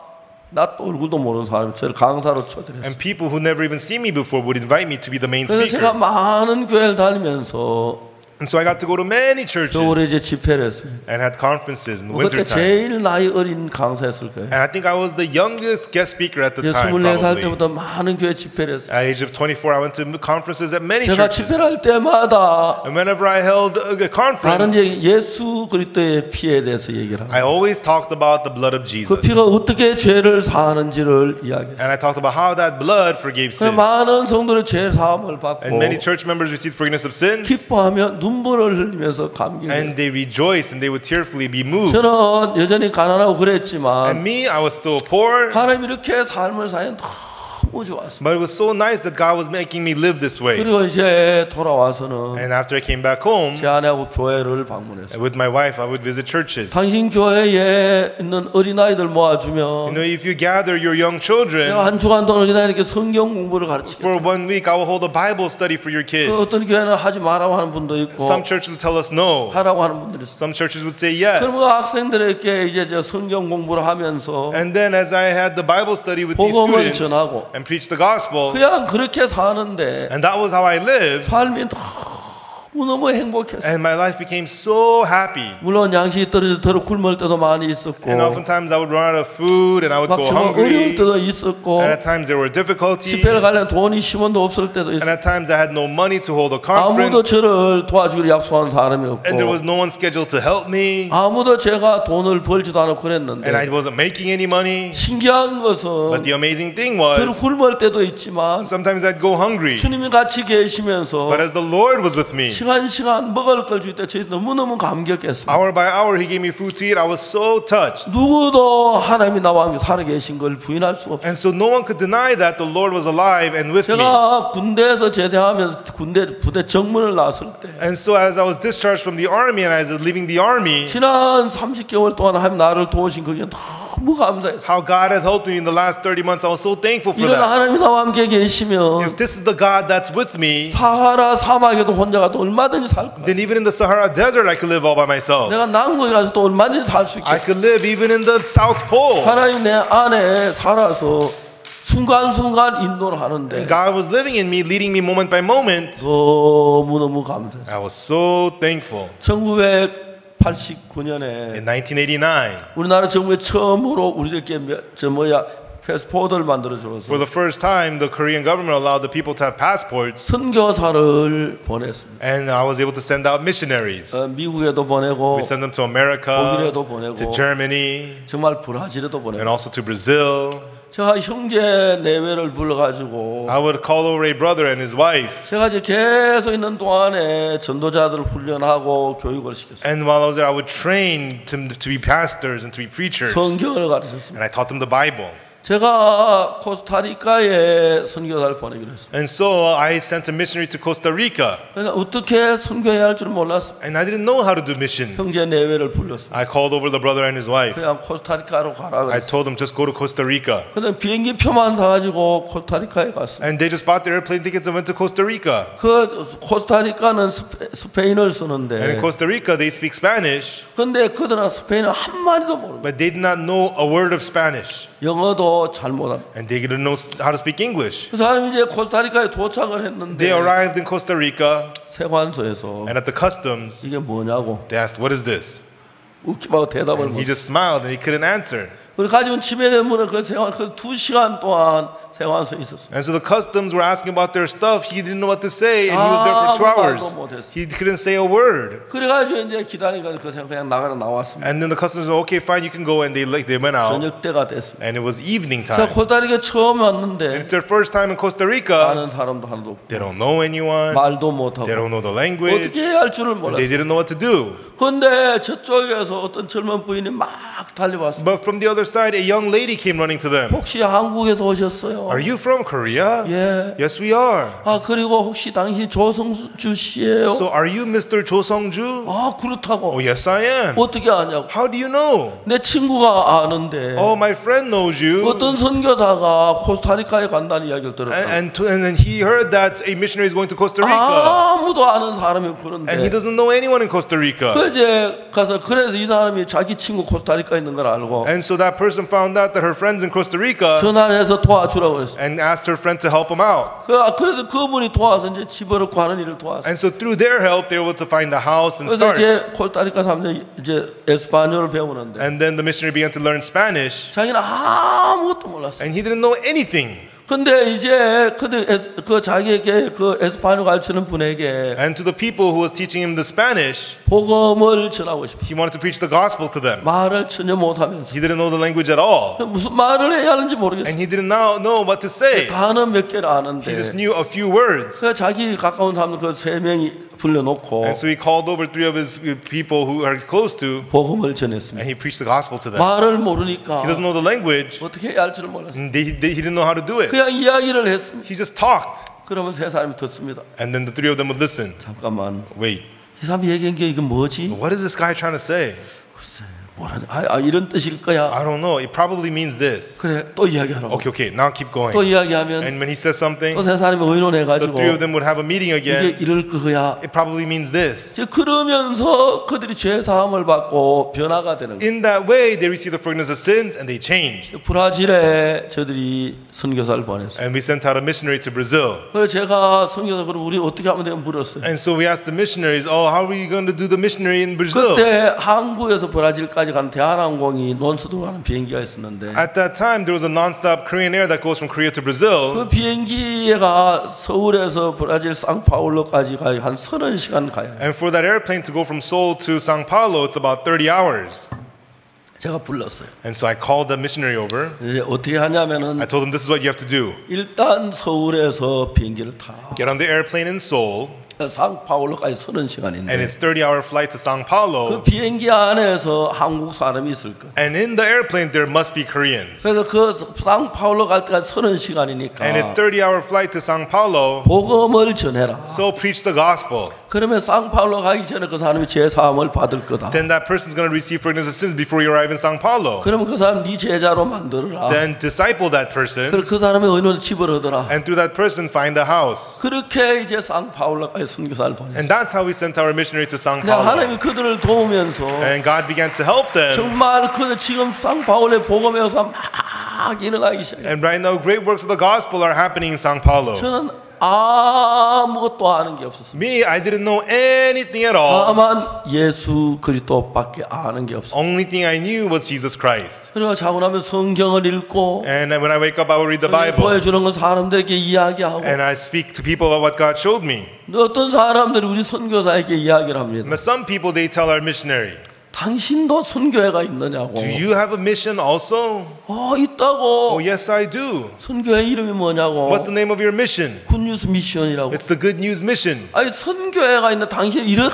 나 얼굴도 모르는 사람이 저를 강사로 초대했어요. And people who never even seen me before would invite me to be the main 그래서 제가 speaker. 많은 교회를 다니면서 And so I got to go to many churches 겨울에 이제 집회를 했어요. and had conferences in the 그때 wintertime. 제일 나이 어린 강사였을 거예요. And I think I was the youngest guest speaker at the time, 24살 probably. 때부터 많은 교회 집회를 했어요. At the age of 24, I went to conferences at many 제가 churches. 집회를 할 때마다 And whenever I held a 다른 conference, 얘기, 예수 그리스도의 피에 대해서 얘기를 합니다. I always talked about the blood of 그 Jesus. 피가 어떻게 죄를 사하는지를 이야기했어요. And I talked about how that blood forgave sin. 많은 성도들의 죄 사함을 받고 And many church members received forgiveness of sins. 기뻐하며 눈물을 흘리면서 감격해요. And they rejoiced and they would tearfully be moved. 저는 여전히 가난하고 And 그랬지만 me, I was still poor. 하나님 이렇게 삶을 사연 너무 좋았어요. But it was so nice that God was making me live this way. 그리고 이제 돌아와서는 And after I came back home, 제 아내하고 교회를 방문했어요. with my wife, I would visit churches. 당신 교회에 있는 어린아이들 모아주면 If you gather your young children, 내가 한 주간 동안 어린아이에게 성경 공부를 가르치겠다. for 1 week, I will hold a Bible study for your kids. 어떤 교회는 하지 말라고 하는 분도 있고 Some churches would tell us no. 하라고 하는 분들이 있어요. Some churches would say yes. 그럼 그 학생들에게 이제 저 성경 공부를 하면서 And then as I had the Bible study with these 복음을 students 전하고 and preach the gospel, 그냥 그렇게 사는데 and that was how I lived, 삶이 너무 행복했어요. and my life became so happy. 물론 양식이 떨어져 더러 굶을 때도 많이 있었고 And oftentimes I would run out of food and I would 막 go 정말 어려울 hungry. 때도 있었고 And at times there were difficulties. 집회를 가려면 돈이 10원도 없을 때도 And 있었고 at times I had no money to hold a 아무도 conference. 저를 도와주기로 약속한 사람이 없고 And there was no one scheduled to help me. 아무도 제가 돈을 벌지도 않고 And 그랬는데 I wasn't making any money. 신기한 But 것은 the amazing thing 저를 was, 굶을 때도 있지만 sometimes I'd go hungry. 주님이 같이 계시면서 But as the Lord was with me, 시간 먹을 걸 줄 때 저희 너무너무 감격했습니다. hour by hour He gave me food to eat. I was so touched. 누구도 하나님이 나와 함께 살아계신 걸 부인할 수 없어요. And so no one could deny that the Lord was alive and with me. 제가 군대에서 제대하면서 부대 정문을 나왔을 때 And so as I was discharged from the army and as I was leaving the army, 지난 30개월 동안 하나님 나를 도우신 그게 너무 감사했어요. how God had helped me in the last 30 months, I was so thankful for 이런 that. 하나님이 나와 함께 계시면 If this is the God that's with me, 사하라 사막에도 혼자 가도 얼마든지 살 거예요. then even in the Sahara Desert I could live all by myself. 내가 남극에 가서 또 얼마든지 살 수 I 있게 could live even in the South Pole. 하나님 내 안에 살아서 순간순간 인도를 하는데 God was living in me, leading me moment by moment. 너무너무 감사했어요. I was so thankful. 1989년에 In 1989, 우리나라 정부에 처음으로 우리들께 패스포드를 만들어줘서 for the first time, the Korean government allowed the people to have passports, 선교사를 보냈습니다. and I was able to send out missionaries. 미국에도 보내고 We sent them to America, 독일에도 보내고 to Germany, 정말 브라질에도 and 보내고 also to Brazil. 제가 형제 내외를 불러가지고 I would call over a brother and his wife. 제가 이제 계속 있는 동안에 전도자들을 훈련하고 교육을 시켰어요. And while I was there, I would train to be pastors and to be preachers. 성경을 가르쳤습니다. And I taught them the Bible. 제가 코스타리카에 선교사를 보내기로 했습니다. And so I sent a missionary to Costa Rica. 그러니까 어떻게 선교해야 할 줄 몰랐어요. And I didn't know how to do mission. 형제 내외를 불렀어요. I called over the brother and his wife. 그냥 코스타리카로 가라 I 그랬어요. told them just go to Costa Rica. 근데 비행기표만 사가지고 코스타리카에 갔어요. And they just bought the airplane tickets and went to Costa Rica. 그 코스타리카는 스페인어를 And in 쓰는데 Costa Rica, they speak Spanish, 근데 그들은 스페인어 한 마디도 모릅니다. but they did not know a word of Spanish. 영어도 잘 못합니다. And they didn't know how to speak English. 그 사람이 이제 코스타리카에 도착을 했는데 They arrived in Costa Rica, 세관소에서 and at the customs, 이게 뭐냐고 they asked, "What is this?" 웃기고 대답을 And he 못. just smiled and he couldn't answer. 우리 가지고 치매대문에 그 세관 그 2시간 동안 세관소에 있었어요. And so the customs were asking about their stuff. He didn't know what to say, and he was there for 2 hours. He couldn't say a word. 그래가지고 이제 기다리니까 그 사람 그냥 나왔습니다. And then the customs said, "Okay, fine, you can go." And they went out, 저녁 때가 됐습니다. and it was evening 제가 time. 코스타리카 처음 And 왔는데 it's their first time in Costa Rica. 아는 사람도 하나도 없고 They don't know anyone. 말도 못하고 They don't know the language. 어떻게 해야 할 줄을 They 몰랐어요. didn't know what to do. 근데 저쪽에서 어떤 젊은 부인이 막 달려왔어요. But from the other side, a young lady came running to them. 혹시 한국에서 오셨어요? Are you from Korea? 예. Yes, we are. 아 그리고 혹시 당신 조성주 씨예요? So are you Mr. Jo Sung-ju? 아 그렇다고. Oh, yes, I am. 어떻게 아냐고. How do you know? 내 친구가 아는데 Oh, my friend knows you. 어떤 선교사가 코스타리카에 간다는 이야기를 들었다. And then he heard that a missionary is going to Costa Rica. 아무도 아는 사람이 And he 그런데 doesn't know anyone in Costa Rica. 그 이제 가서 그래서 이 사람이 자기 친구 코스타리카에 있는 걸 알고 And so that person found out that her friend's in Costa Rica 전화를 해서 도와주라고 그랬어. and asked her friend to help him out. 그래서 그분이 도와서 이제 집으로 구하는 일을 도왔어. And so through their help, they were able to find a house and 그래서 start. 이제 코스타리카 사람들이 이제 에스파뇰을 배우는데 And then the missionary began to learn Spanish. 자기는 아무것도 몰랐어. And he didn't know anything. 근데 이제 그 자기에게 그 에스파뇰 가르치는 분에게 And to the people who was teaching him the Spanish, 복음을 전하고 싶어. he wanted to preach the gospel to them. 말을 전혀 못하면서 He didn't know the language at all. 무슨 말을 해야 하는지 모르겠어. And he didn't know what to say. 단어 몇 개를 아는데. He just knew a few words. 그 자기 가까운 사람 그 세 명이 불러놓고 And so he called over 3 of his people who are close to, 복음을 전했습니다. and he preached the gospel to them. 말을 모르니까 He doesn't know the language. 어떻게 해야 할지를 몰랐어요. And he didn't know how to do it. 그냥 이야기를 했습니다. He just talked. 그러면 세 사람이 듣습니다. And then the 3 of them would listen. 잠깐만, Wait, 이 사람이 얘기한 게 이게 뭐지? what is this guy trying to say? 뭐라냐? 이런 뜻일 거야. I don't know. It probably means this. 그래, 또 이야기하라고. Okay, now keep going. 또 이야기하면 And when he says something, 또 세 사람이 the 의논해가지고 3 of them would have a meeting 이게 again. 이럴 거야. It probably means this. 이제 그러면서 그들이 죄 사함을 받고 변화가 되는 거예요. In that way, they receive the forgiveness of sins and they changed. 브라질에 저들이 선교사를 보냈어요. And we sent out a missionary to Brazil. 그래서 제가 선교사 그럼 우리 어떻게 하면 되냐 물었어요. And so we asked the missionaries, oh, how are we going to do the missionary in Brazil? 그때 한국에서 브라질까지 가는 대한항공이 논수도 가는 비행기가 있었는데 At that time, there was a non-stop Korean Air that goes from Korea to Brazil. 그 비행기가 서울에서 브라질 상파울로까지 가야 한 30시간 가야 해요. And for that airplane to go from Seoul to Sao Paulo, it's about 30 hours. 제가 불렀어요. And so I called the missionary over. 이제 어떻게 하냐면은 I told him this is what you have to do. 일단 서울에서 비행기를 타. Get on the airplane in Seoul, 상파울로까지 30시간인데 and it's 30-hour flight to Sao Paulo. 그 비행기 안에서 한국 사람이 있을 거예요. And in the airplane, there must be Koreans. 그래서 그 상파울로 갈 때까지 30시간이니까 And it's 30-hour flight to Sao Paulo. 복음을 전해라. So preach the gospel. 그러면 상파울로 가기 전에 그 사람이 죄 사함을 받을 거다. Then that person's going to receive forgiveness of sins before you arrive in Sao Paulo. 그러면 그 사람 네 제자로 만들어라. Then disciple that person. 그래서 그 사람의 의논을 집어넣어라. And through that person, find a house. 그렇게 이제 상파울로까지 선교사를 보냈어요. And that's how we sent our missionary to Sao 그냥 Paulo. 하나님이 그들을 도우면서 And God began to help them. 정말 그들 지금 상파울의 복음의 역사 막 일어나기 시작해요. And right now, great works of the gospel are happening in Sao Paulo. 저는 아무것도 아는 게 없었습니다. Me, I didn't know anything at all. 다만 예수 그리스도밖에 아는 게 없어요. Only thing I knew was Jesus Christ. 그리고 자고 나면 성경을 읽고 And when I wake up, I will read the Bible. 보여주는 건 사람들에게 이야기하고 And I speak to people about what God showed me. 어떤 사람들이 우리 선교사에게 이야기를 합니다. But some people, they tell our missionary, 당신도 선교회가 있느냐고. do you have a mission also? 있다고. Oh, yes, I do. 선교회 이름이 뭐냐고. What's the name of your mission? 굿뉴스 미션이라고. It's the Good News Mission. 아니 선교회가 있는 당신 이래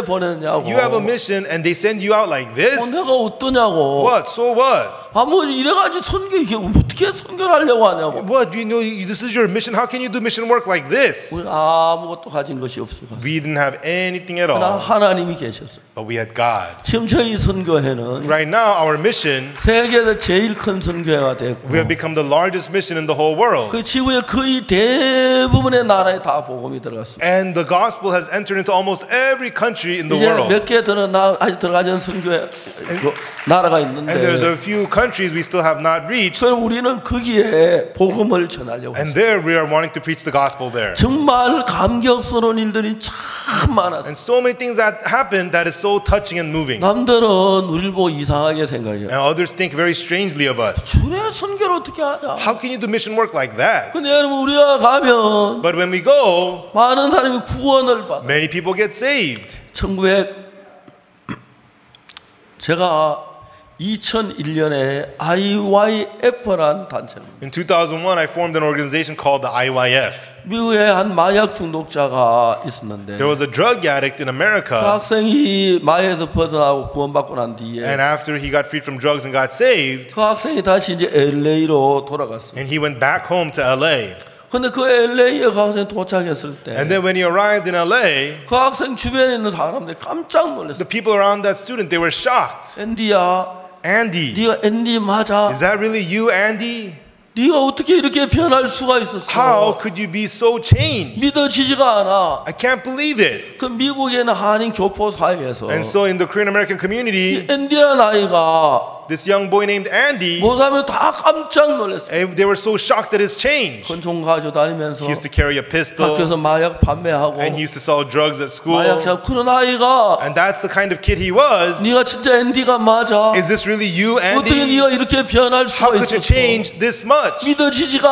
보내느냐고. You have a mission and they send you out like this? 내가 어떠냐고. What? So what? 뭐 이래가지고 선교 이게 어떻게 선교를 하려고 하냐고. What? You know, this is your mission. How can you do mission work like this? 우리 아무것도 가진 것이 없어요. We didn't have anything at 그러나 all, 하나님이 계셨어요. but we had God. 지금 저희 선교회는 Right now, our mission, 세계에서 제일 큰 선교회가 됐고 we have become the largest mission in the whole world. 그 지구의 거의 대부분의 나라에 다 복음이 들어갔습니다. And the gospel has entered into almost every country in the 이제 world. 몇 개 아직 들어가지 않은 선교회 나라가 And there's 있는데 a few countries we still have not reached. 그럼 우리는 거기에 복음을 전하려고 And 했어요. there we are wanting to preach the gospel there. 정말 감격스러운 일들이 참 많았어요. And so many things that happen that is so touching and moving. 남들은 우리를 보고 이상하게 생각해요. And others think very strangely of us. 그래 선교를 어떻게 하냐. How can you do mission work like that? 근데 여러분 우리가 가면 But when we go, 많은 사람이 구원을 받아. many people get saved. 제가 2001년에 IYF라는 단체입니다. In 2001, I formed an organization called the IYF. 미국에 한 마약 중독자가 있었는데 There was a drug addict in 그 America, 학생이 마약에서 벗어나고 구원받고 난 뒤에 and after he got freed from drugs and got saved, 그 학생이 다시 이제 LA로 돌아갔어요. and he went back home to LA. 근데 그 LA에 그 학생이 도착했을 때 And then when he arrived in LA, 그 학생 주변에 있는 사람들이 깜짝 놀랐어요. the people around that student, they were shocked. 앤디야, Andy, 네가 앤디 맞아? is that really you, Andy? 네가 어떻게 이렇게 변할 수가 How 있었어? could you be so changed? 믿어지지가 않아. I can't believe it. 그 미국에는 한인 교포 사이에서 And so in the Korean American community, 이 앤디라는 아이가 this young boy named Andy, 못하면 다 깜짝 놀랐어요. they were so shocked at his change. 권총 가지고 다니면서 He used to carry a pistol, 학교에서 마약 판매하고 and he used to sell drugs at school. 마약자 그런 아이가 And that's the kind of kid he was. 네가 진짜 앤디가 맞아? Is this really you, 어떻게 Andy? 네가 이렇게 변할 How 수가 could you 있었어? change this much? 믿어지지가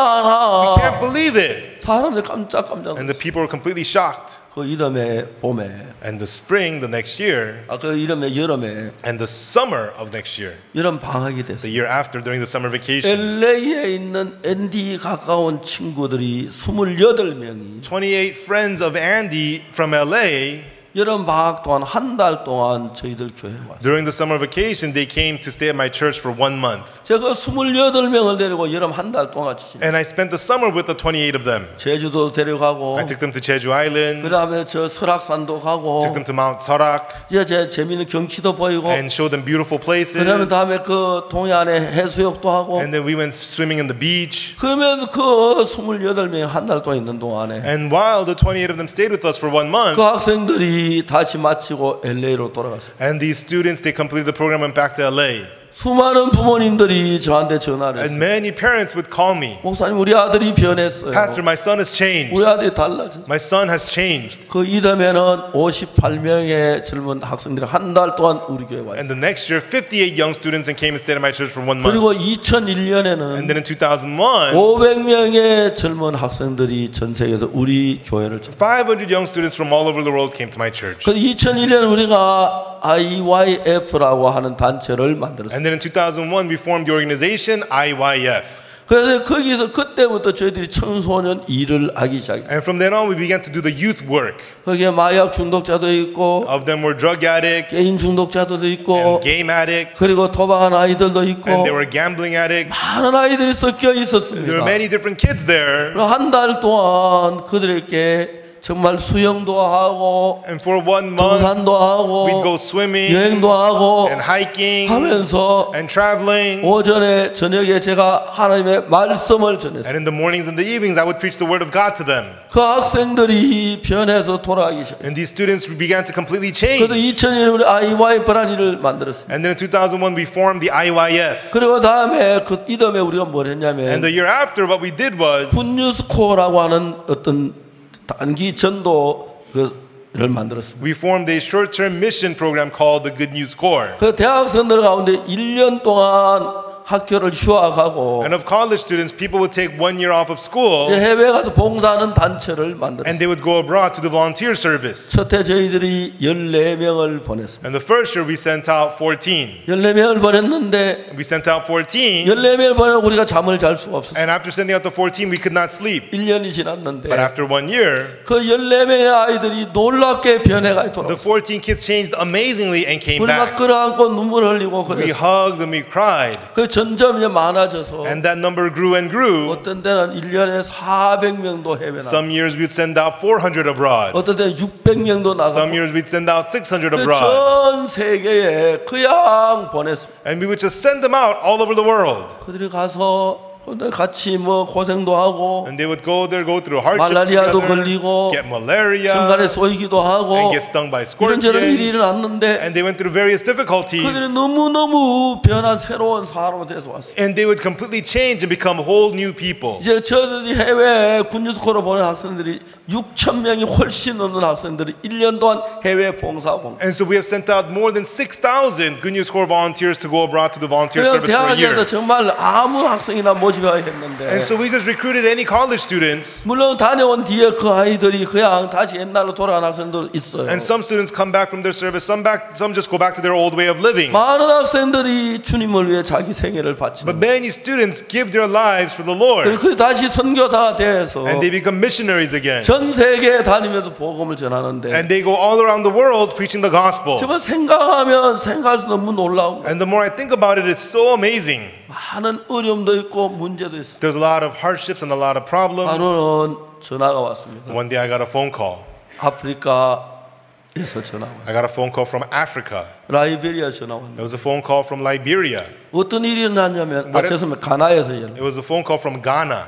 Can't 않아. believe it. 사람들이 깜짝 And the 놀랐어. people were completely shocked. 그 이름의 봄에, And the spring, the next year, 그 이름의 여름에 and the summer of next year, 여름 방학이 the 됐어요. year after, during the summer vacation, LA에 있는 앤디 가까운 친구들이 28명이 28 friends of Andy from LA, 여름 방학 동안 한 달 동안 저희들 교회에 왔어요. during the summer vacation, they came to stay at my church for 1 month. 제가 28명을 데리고 여름 한 달 동안 같이 And I spent the summer with the 28 of them. 제주도 데려가고 I took them to Jeju Island, 그 다음에 저 설악산도 가고 took them to Mount Sorak, 이제 제 재미있는 경치도 보이고 and showed them beautiful places. 그 다음에 그 동해안에 해수욕도 하고 And then we went swimming in the beach. 그러면 그 28명이 한 달 동안 있는 동안에 And while the 28 of them stayed with us for 1 month, 그 학생들이 다시 마치고 LA로 돌아갔어요. and these students, they completed the program and went back to LA. 수많은 부모님들이 저한테 전화를 And 했어요. many parents would call me, 목사님 우리 아들이 변했어요. Pastor, my son has changed. 우리 아들이 달라졌어요. My son has changed. 그 이듬해는 58명의 젊은 학생들이 한 달 동안 우리 교회에 와요. And the next year, 58 young students and came and stayed at my church for 1 month. 그리고 And 2001년에는 then in 2001, 500명의 젊은 학생들이 전 세계에서 우리 교회를 찾았어요. 500 young students from all over the world came to my church. 그 2001년 우리가 IYF라고 하는 단체를 만들었어요. And then in 2001, we formed the organization IYF. 그래서 거기서 그때부터 저희들이 청소년 일을 하기 시작했어요. And from then on, we began to do the youth work. 거기에 마약 중독자도 있고 Of them were drug addicts, 게임 중독자들도 있고 and game addicts, 그리고 도박한 아이들도 있고 and there were gambling addicts. 많은 아이들이 섞여 있었습니다. There were many different kids there. 한 달 동안 그들에게 정말 수영도 하고 And for 1 month, 등산도 하고 we'd go swimming 여행도 하고 and hiking 하면서 and traveling. 오전에 저녁에 제가 하나님의 말씀을 전했어요. And in the mornings and the evenings, I would preach the word of God to them. 그 학생들이 변해서 돌아가기 시작했어요. And these students began to completely 그래서 change. 2000년에 우리 IYF라는 일을 만들었습니다. And then in 2001, we formed the IYF. 그리고 다음에 그 이듬해 우리가 뭘 했냐면 And the year after, what we did was 굿뉴스코어라고 하는 어떤 단기 전도를 만들었습니다. we formed a short-term mission program called the Good News Corps. 그 대학생들 가운데 1년 동안 학교를 휴학하고 And of college students, people would take 1 year off of school 이제 해외 가서 봉사하는 단체를 and 만들었어요. they would go abroad to the volunteer service. 첫해 저희들이 14명을 보냈습니다. And the first year, we sent out 14. 14명을 보냈는데 We sent out 14. 14명을 보내고 우리가 잠을 잘 수가 없었어요. And after sending out the 14, we could not sleep. 1년이 지났는데 But after 1 year, 그 14명의 아이들이 놀랍게 변해가 the 있더라고요. 14 kids changed amazingly and came 우리가 back. 끌어안고 눈물 흘리고 We 그랬어요. hugged and we cried. 그 점점 이제 많아져서 And that number grew and grew. 어떤 때는 1년에 400명도 해외 나가고 Some years we'd send out 400 abroad. 어떤 때는 600명도 Some 나가고 years we'd send out 600 abroad. 전 세계에 그냥 보냈습니다. And we would just send them out all over the world. 그들이 가서 같이 뭐 고생도 하고 And they would go there, go through hardships 말라리아도 together, 걸리고 get malaria, 중간에 쏘이기도 하고 and get stung by 이런저런 일이 scorpions. 일어났는데 And they went through various difficulties. 그들이 너무너무 변한 새로운 사람으로 돼서 왔어요. And they would completely change and become whole new people. 이제 저들이 해외 군뉴스코로 보낸 학생들이 6,000명이 훨씬 넘는 학생들이 1년 동안 해외 봉사하고 And so we have sent out more than 6,000 Good News Corps volunteers to go abroad to the volunteer 그래서 service for a year. 대학에서 정말 아무 학생이나 모집해야 했는데 And so we just recruited any college students. 물론 다녀온 뒤에 그 아이들이 그냥 다시 옛날로 돌아간 학생도 있어요. And some students come back from their service. Some just go back to their old way of living. 많은 학생들이 주님을 위해 자기 생애를 바치는 But many students give their lives for the Lord. 그 다시 선교사가 돼서 And they become missionaries again. 전 세계에 다니면서 복음을 전하는데 And they go all around the world preaching the gospel. 정말 생각하면 생각할수 너무 놀라운 거예요. And the more I think about it, it's so amazing. 많은 어려움도 있고 문제도 있어요. There's a lot of hardships and a lot of problems. 하루는 전화가 왔습니다. One day I got a phone call. 아프리카에서 전화 왔어요. I got a phone call from Africa. 라이베리아 전화 왔는데 It was a phone call from Liberia. 어떤 일이 일어났냐면 죄송합니다. 가나에서 It was a phone call from Ghana.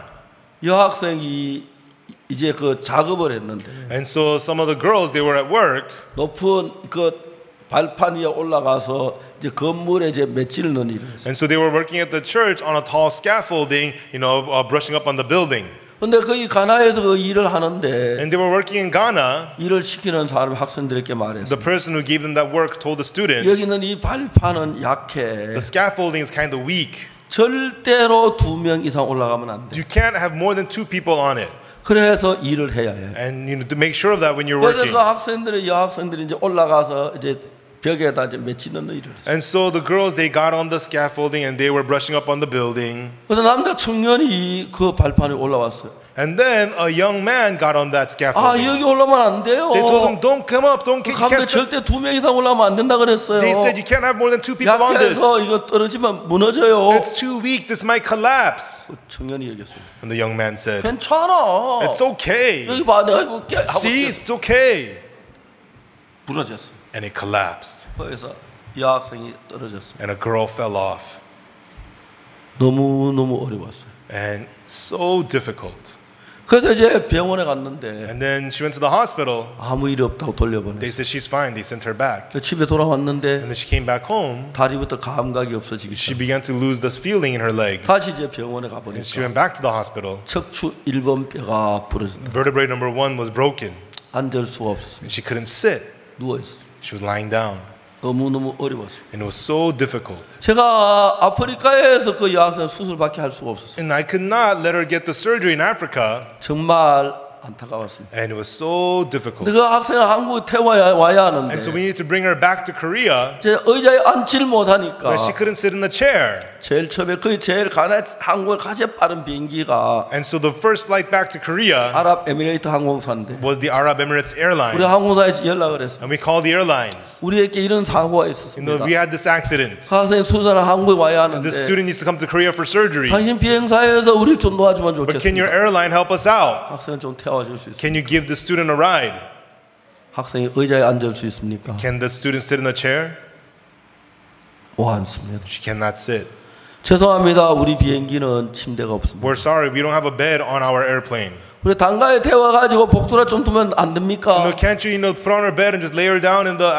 여학생이 이제 그 작업을 했는데 And so some of the girls, they were at work. 높은 그 발판 위에 올라가서 이제 건물에 이제 며칠 넣은 일을 했어요. And so they were working at the church on a tall scaffolding, brushing up on the building. 근데 거기 가나에서 그 일을 하는데 And they were working in Ghana. 일을 시키는 사람 학생들에게 말했어요. The person who gave them that work told the students, 여기는 이 발판은 약해. the scaffolding is kind of weak. 절대로 2명 이상 올라가면 안 돼. You can't have more than 2 people on it. 그래서 일을 해야 해. And to make sure of that when you're 그래서 working. 그 학생들이 여학생들이 이제 올라가서 이제 벽에다 이제 맺히는 일을 했어요. And so the girls, they got on the scaffolding and they were brushing up on the building. 그래서 남자 청년이 그 발판에 올라왔어요. And then a young man got on that scaffolding. 여기 올라가면 안 돼요. They told him, don't come up, don't. 가면 절대 2명 이상 올라가면 안 된다 그랬어요. They said you can't have more than 2 people on this. 약해서 이거 떨어지면 무너져요. It's too weak. This might collapse. 그 청년이 얘기했어요. And the young man said, 괜찮아. it's okay. 여기 봐, 내가 해볼게. See, it's okay. 부러졌어. And it collapsed. 그래서 여학생이 떨어졌어. And a girl fell off. 너무 어려웠어요. And so difficult. 그래서 이제 병원에 갔는데 And then she went to the hospital. 아무 일이 없다고 They 돌려보냈어요. said she's fine. They sent her back. 집에 돌아왔는데 And then she came back home. 다리부터 감각이 없어지기 She 시작. began to lose this feeling in her legs. 다시 이제 병원에 And 가보니까 she went back to the hospital. 척추 1번 뼈가 부러졌다. Vertebrae number 1 was broken. 앉을 수가 없었어요. And she couldn't sit. 누워 있었어요. She was lying down. 너무 어려웠어요. And it was so difficult. 제가 아프리카에서 그 여학생 수술밖에 할 수가 없었어요. And I could not let her get the surgery in Africa. 정말 안타까웠습니다. And it was so 근데 difficult. 그 학생을 한국에 와야 하는데 And so we needed to bring her back to Korea. 제 의자에 앉지를 못하니까 But she couldn't sit in the chair. 제일 처음에 거의 제일 가나 한국에 가장 빠른 비행기가 And so the first flight back to Korea 아랍에미레이트 항공사인데 was the Arab Emirates 우리 Airlines. 항공사에 연락을 했어요. And we called the airlines. 우리에게 이런 사고가 있었습니다. We had this accident. 그 학생이 수술을 한국에 와야 하는데 This student needs to come to Korea for surgery. 당신 비행사에서 우리를 좀 도와주면 But can your 좋겠습니다. airline help us out? 학생을 좀 태워줄 수 있어요. Can you give the student a ride? 학생이 의자에 앉을 수 있습니까? Can the student sit in the chair? 못 앉습니다. She cannot sit. 죄송합니다. 우리 비행기는 침대가 없습니다. We're sorry, we don't have a bed on our airplane. 우리 단가에 태워가지고 복도라 좀 두면 안 됩니까? Can't you, put on her bed and just lay her down in the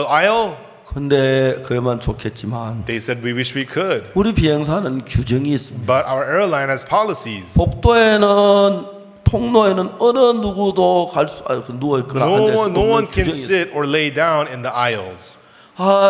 aisle? 근데 그러면 좋겠지만 They said we wish we could. 우리 비행사는 규정이 있습니다. But our airline has policies. 복도에는 통로에는 어느 누구도 갈 수 누워 있거나 앉을 수 No one 없는 can 규정이 있어요. sit or lay down in the aisles.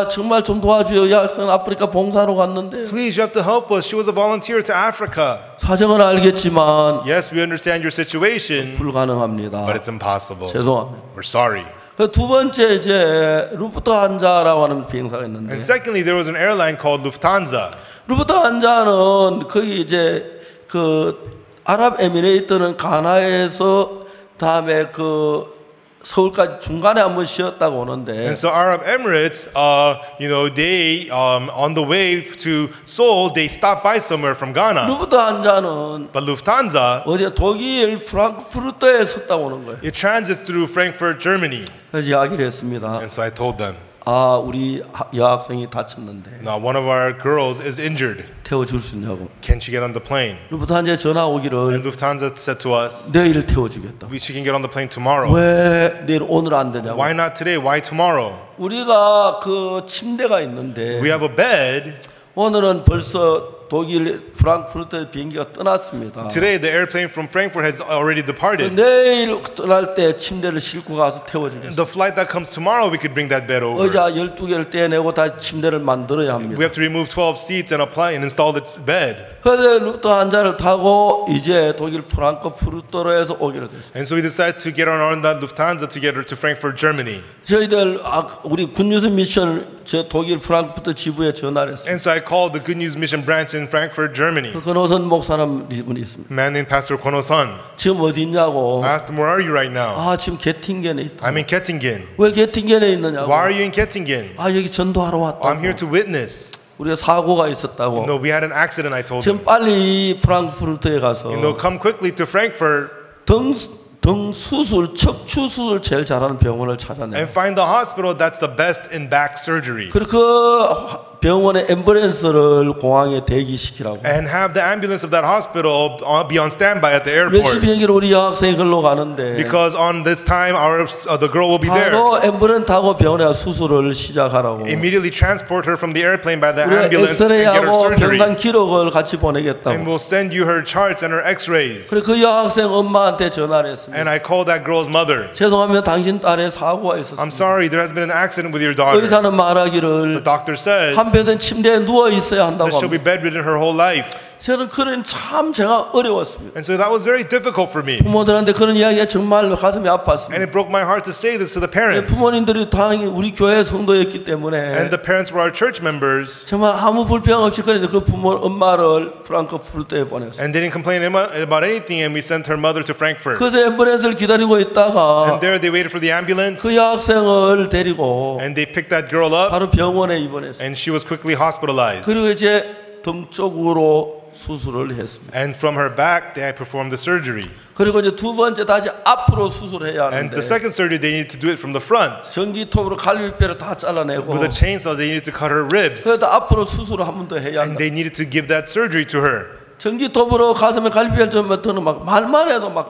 정말 좀 도와줘요. 여학생 아프리카 봉사로 갔는데 Please, you have to help us. She was a volunteer to Africa. 사정은 알겠지만 Yes, we understand your situation, 불가능합니다. but it's impossible. 죄송합니다. We're sorry. 두 번째 이제 루프트한자라고 하는 비행사가 있는데 And secondly, there was an airline called Lufthansa. 루프트한자는 거기 이제 그 아랍에미레이트는 가나에서 다음에 그 서울까지 중간에 한번 쉬었다고 오는데 And so Arab Emirates, they on the way to Seoul, they stopped by somewhere from Ghana. 루프트한자는 But Lufthansa, 어디야 독일 프랑크푸르트에 섰다고 오는 거예요. it transits through Frankfurt, Germany. 그래서 이야기를 했습니다. And so I told them, 우리 여학생이 다쳤는데 now one of our girls is injured. 태워줄 수 있냐고. Can she get on the plane? 루프트한자에 전화 And 오기를 Lufthansa said to us, 내일 태워주겠다. she can get on the plane tomorrow. 왜 내일 오늘 안 되냐고. Why not today? Why tomorrow? 우리가 그 침대가 있는데 We have a bed. 오늘은 벌써 독일 프랑크푸르트 비행기가 떠났습니다. Today, the airplane from Frankfurt has already departed. 내일 떠날 때 침대를 싣고 가서 태워주겠습니다. The flight that comes tomorrow, we could bring that bed over. 의자 12개를 떼내고 다시 침대를 만들어야 We 합니다. have to remove 12 seats and apply and install the bed. 그래서 루프트한자를 타고 이제 독일 프랑크푸르트로에서 오기로 됐어요. And so we decided to get on that Lufthansa to get her to Frankfurt, Germany. 저희들 우리 굿뉴스 미션 저 독일 프랑크푸르트 지부에 전화를 했어요. And so I called the Good News Mission branch in Frankfurt, Germany. 권호선 목사님 분이 있습니다. A man named Pastor Kono-san. 지금 어디 있냐고. I asked him, where are you right now? 지금 게팅겐에 있다. I'm in Kettingen. 왜 게팅겐에 있느냐고. Why are you in Kettingen? 여기 전도하러 왔다. I'm here to witness. 우리가 사고가 있었다고. No, we had an accident, I told him. 지금 빨리 프랑크푸르트에 가서 Come quickly to Frankfurt 등 수술, 척추 수술 제일 잘하는 병원을 찾아내. and find the hospital that's the best in back surgery. 그리고 그 병원의 앰뷸런스를 공항에 대기시키라고. And have the ambulance of that hospital be on standby at the 몇 시 airport. 비행기로 우리 여학생이 글로 가는데 Because on this time, the girl will be there. 바로 앰뷸런스 타고 병원에 수술을 시작하라고. Immediately transport her from the airplane by the 우리가 ambulance and get her 엑스레이하고 surgery. 병단 기록을 같이 보내겠다고. And we'll send you her charts and her x-rays. 그리고 그 여학생 엄마한테 전화를 했습니다. And I called that girl's mother. 죄송합니다. 당신 딸의 사고가 있었습니다. I'm sorry, there has been an accident with your daughter. 의사는 The 말하기를 doctor says 한평생 침대에 누워 있어야 한다고 that she'll 합니다. be bedridden her whole life. 저는 그런 참 제가 어려웠습니다. And so that was very difficult for me. 부모들한테 그런 이야기가 정말 가슴이 And 아팠습니다. it broke my heart to say this to the parents. 부모님들이 당연히 우리 교회 성도였기 때문에 And the parents were our church members 정말 아무 불평 없이 그런데 그 부모 엄마를 프랑크푸르트에 보냈어요. and didn't complain about anything, and we sent her mother to Frankfurt. 그래서 앰뷸런스를 기다리고 있다가 And there they waited for the ambulance, 그 여학생을 데리고 and they picked that girl up, 바로 병원에 입원했어요. and she was quickly hospitalized. 그리고 이제 등 쪽으로 수술을 했습니다. And from her back, they performed the surgery. 그리고 이제 두 번째 다시 앞으로 수술해야 And 하는데 the second surgery, they needed to do it from the front. 전기톱으로 갈비뼈를 다 잘라내고 With a chainsaw, they needed to cut her ribs. 그래도 앞으로 수술을 한 번 더 해야 And 한다. they needed to give that surgery to her. 전기톱으로 가슴에 갈비뼈를 좀 metter는 막 말만 해도 막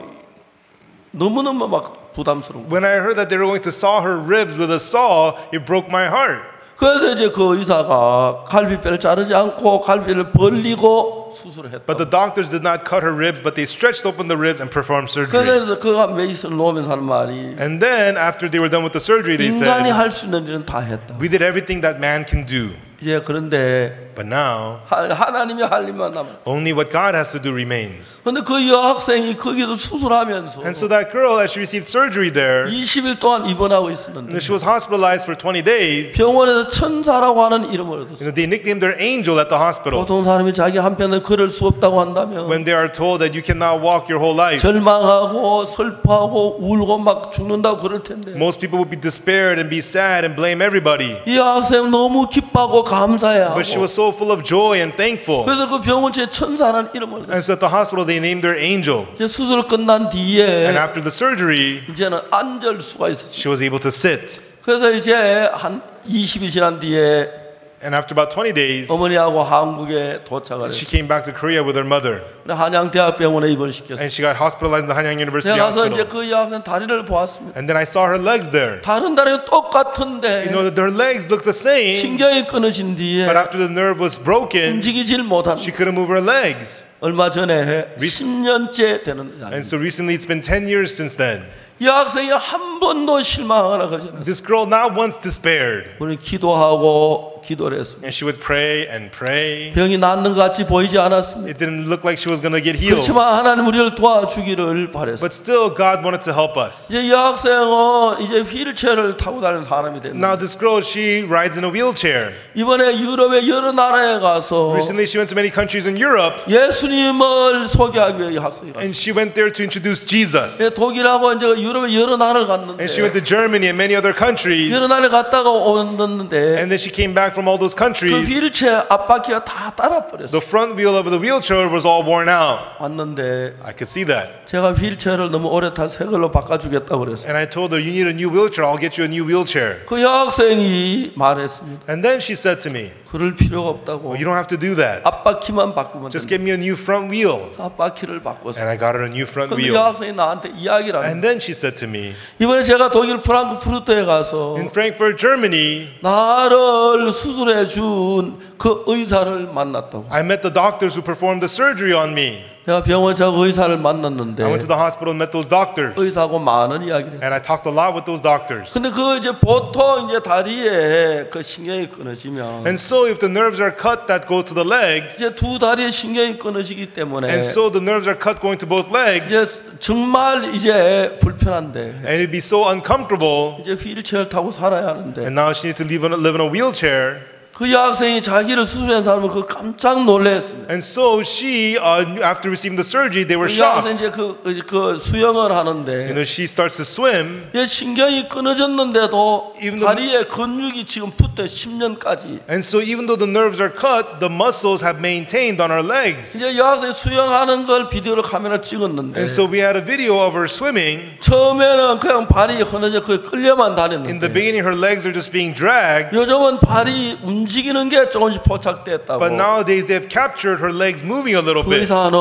너무너무 막 부담스러워. When I heard that they were going to saw her ribs with a saw, it broke my heart. 그래서 이제 그 의사가 갈비뼈를 자르지 않고 갈비를 벌리고 수술을 했다. But the doctors did not cut her ribs, but they stretched open the ribs and performed surgery. 그래서 그가 메이슨 놓으면서 하는 말이 And then, after they were done with the surgery, they 인간이 said, 할 수 있는 일은 다 했다. we did everything that man can do. 이제 그런데 But now, 하나님이 할 일만 남아. only what God has to do remains. 근데 그 여학생이 거기서 수술하면서 And so that girl, as she received surgery there, 20일 동안 입원하고 있었는데 she was hospitalized for 20 days. 병원에서 천사라고 하는 이름을 얻었어요. They nicknamed her Angel at the hospital. 보통 사람이 자기 한편을 걸을 수 없다고 한다면 When they are told that you cannot walk your whole life, 절망하고 슬퍼하고 울고 막 죽는다고 그럴 텐데 most people would be despaired and be sad and blame everybody. 이 학생 너무 기뻐하고 감사해하고 But she was so full of joy and thankful. 그래서 그 병원에 천사라는 이름을 얻었어요. And so at the hospital, they named her Angel. 이제 수술 끝난 And 뒤에 after the surgery, 이제는 앉을 수가 있었어요. she was able to sit. 그래서 이제 한 20일 지난 뒤에 And after about 20 days, 어머니하고 한국에 도착을 she 했어요. came back to Korea with her mother. 한양대학병원에 입원시켰어요. And she got hospitalized in the Hanyang University 제가 가서 이제 Hospital. 그 여학생 다리를 보았습니다. And then I saw her legs there. 다른 다리가 똑같은데 You know, her legs looked the same, 신경이 끊어진 뒤에 but after the nerve was broken, 움직이질 못한 she couldn't move her legs. 얼마 전에 10년째 되는 And so recently, it's been 10 years since then. 이 학생이 한 번도 실망하거나 그러지 않았어요. This girl not once despaired. 우리는 기도하고 기도를 했습니다. And she would pray and pray. 병이 낫는 것 같이 보이지 않았습니다. It didn't look like she was going to get healed. 그렇지만 하나님 우리를 도와주기를 바랬어요. But still, God wanted to help us. 이제 이 학생은 이제 휠체어를 타고 다니는 사람이 Now, 됐는데 this girl, she rides in a wheelchair. 이번에 유럽의 여러 나라에 가서 Recently, she went to many countries in Europe, 예수님을 소개하기 위해 이 학생이 갔어요. and she went there to introduce Jesus. 독일하고 이제 유럽의 여러 나라를 갔는데 And she went to Germany and many other countries. 여러 나라에 갔다가 오는데 And then she came back from all those 그 countries. 휠체어 앞바퀴가 다 따라버렸어요. The front wheel of the wheelchair was all worn out. 왔는데 I could see that. 제가 휠체어를 너무 오래 탄 새 걸로 바꿔주겠다고 그랬어요. And I told her, you need a new wheelchair. I'll get you a new wheelchair. 그 여학생이 말했습니다. And then she said to me, 그럴 필요가 없다고. You don't have to do that. 앞바퀴만 바꾸면 Just 된다. get me a new front wheel. 앞바퀴를 바꿨어. And I got her a new front 근데 wheel. 여학생이 나한테 이야기를 하는 And then she said to me, 이번에 제가 독일 프랑크푸르트에 가서 in Frankfurt, Germany, 나를 수술해 준 그 의사를 만났다고. I met the doctors who performed the surgery on me. 내가 병원 저 의사를 I went 만났는데 to the hospital and met those doctors. 의사하고 많은 이야기를 했어요. And I talked a lot with those doctors. 근데 그 이제 보통 이제 다리에 그 신경이 끊어지면 And so if the nerves are cut that go to the legs, 이제 두 다리에 신경이 끊어지기 때문에 and so the nerves are cut going to both legs, 이제 정말 이제 불편한데 and it'd be so uncomfortable, 이제 휠체어를 타고 살아야 하는데 and now she needs to live in a wheelchair. 그 여학생이 자기를 수술한 사람은 그 깜짝 놀랐습니다. And so she, after receiving the surgery, they were 그 여학생 shocked. 이제 그 수영을 하는데 You know, she starts to swim, 얘 신경이 끊어졌는데도 Even though- 다리에 근육이 지금 붙어 10년까지. and so even though the nerves are cut, the muscles have maintained on her legs. 이제 여학생 수영하는 걸 비디오로 카메라 찍었는데 And so we had a video of her swimming. 처음에는 그냥 발이 흐느져 그 끌려만 In the 다녔는데 beginning, her legs are just being dragged, 요즘은 발이 움직이는 게 조금씩 포착됐다고. but nowadays they've captured her legs moving a little 그 bit. 의사는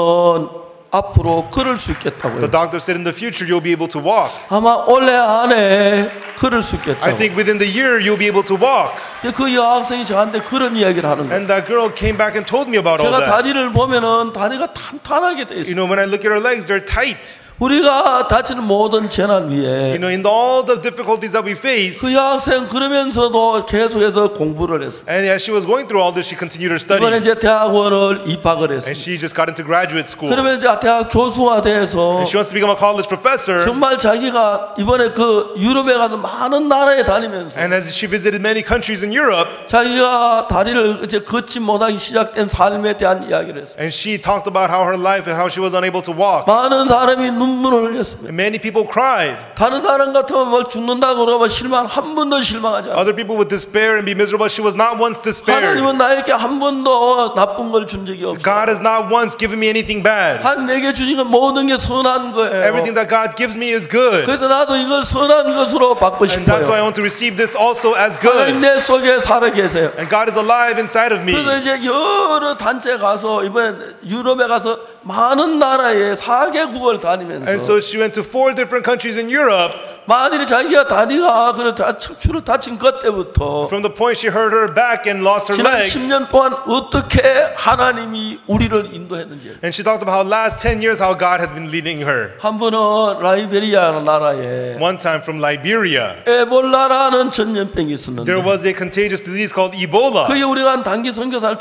앞으로 걸을 수 The 있겠다고요. doctor said in the future you'll be able to walk. 아마 올해 안에 걸을 수 I 있겠다고. think within the year you'll be able to walk. 그 여학생이 저한테 그런 이야기를 하는 거예요. And that girl came back and told me about all 제가 that. 다리를 보면은 다리가 탄탄하게 돼 You 있어요. know, when I look at her legs, they're tight. 우리가 다치는 모든 재난 You 위에 know, in all the difficulties that we face, 그 여학생 그러면서도 계속해서 공부를 했어요. and as she was going through all this, she continued her 이번에 studies. 이제 대학원을 입학을 And 했어요. she just got into graduate school. 그러면 이제 대학 교수가 돼서 And she wants to become a college professor. 정말 자기가 이번에 그 유럽에 가서 많은 나라에 다니면서 And as she visited many countries in Europe, 자기가 다리를 이제 걷지 못하기 시작된 삶에 대한 이야기를 했어요. and she talked about how her life and how she was unable to walk. 많은 사람이 눈물을 흘렸습니다. And many people cried. 다른 사람 같으면 뭐 죽는다고 그러면 실망 한 번도 실망하지 않아요. Other people would despair and be miserable. She was not once despaired. 하나님은 나에게 한 번도 나쁜 걸 준 적이 없어요. God has not once given me anything bad. 한 내게 주신 건 모든 게 선한 거예요. Everything that God gives me is good. 그래서 나도 이걸 선한 것으로 받고 And that's why I 싶어요. want to receive this also as 하나님 good. 내 속에 살아 계세요. And God is alive inside of me. 그래서 이제 여러 단체 가서 이번 유럽에 가서 많은 나라에 4개국을 And 다니면서 so she went to 4 different countries in Europe. 만일에 자기가 다리가 그런 척추를 다친 것 때부터 From the point she hurt her back and lost her 지난 legs. 10년 동안 어떻게 하나님이 우리를 인도했는지. And she talked about how last 10 years how God had been leading her. 한 번은 라이베리아 나라에 One time from Liberia, 에볼라라는 전염병이 있었는데 there was a contagious disease called Ebola. 그게 우리가 한 단기 선교사를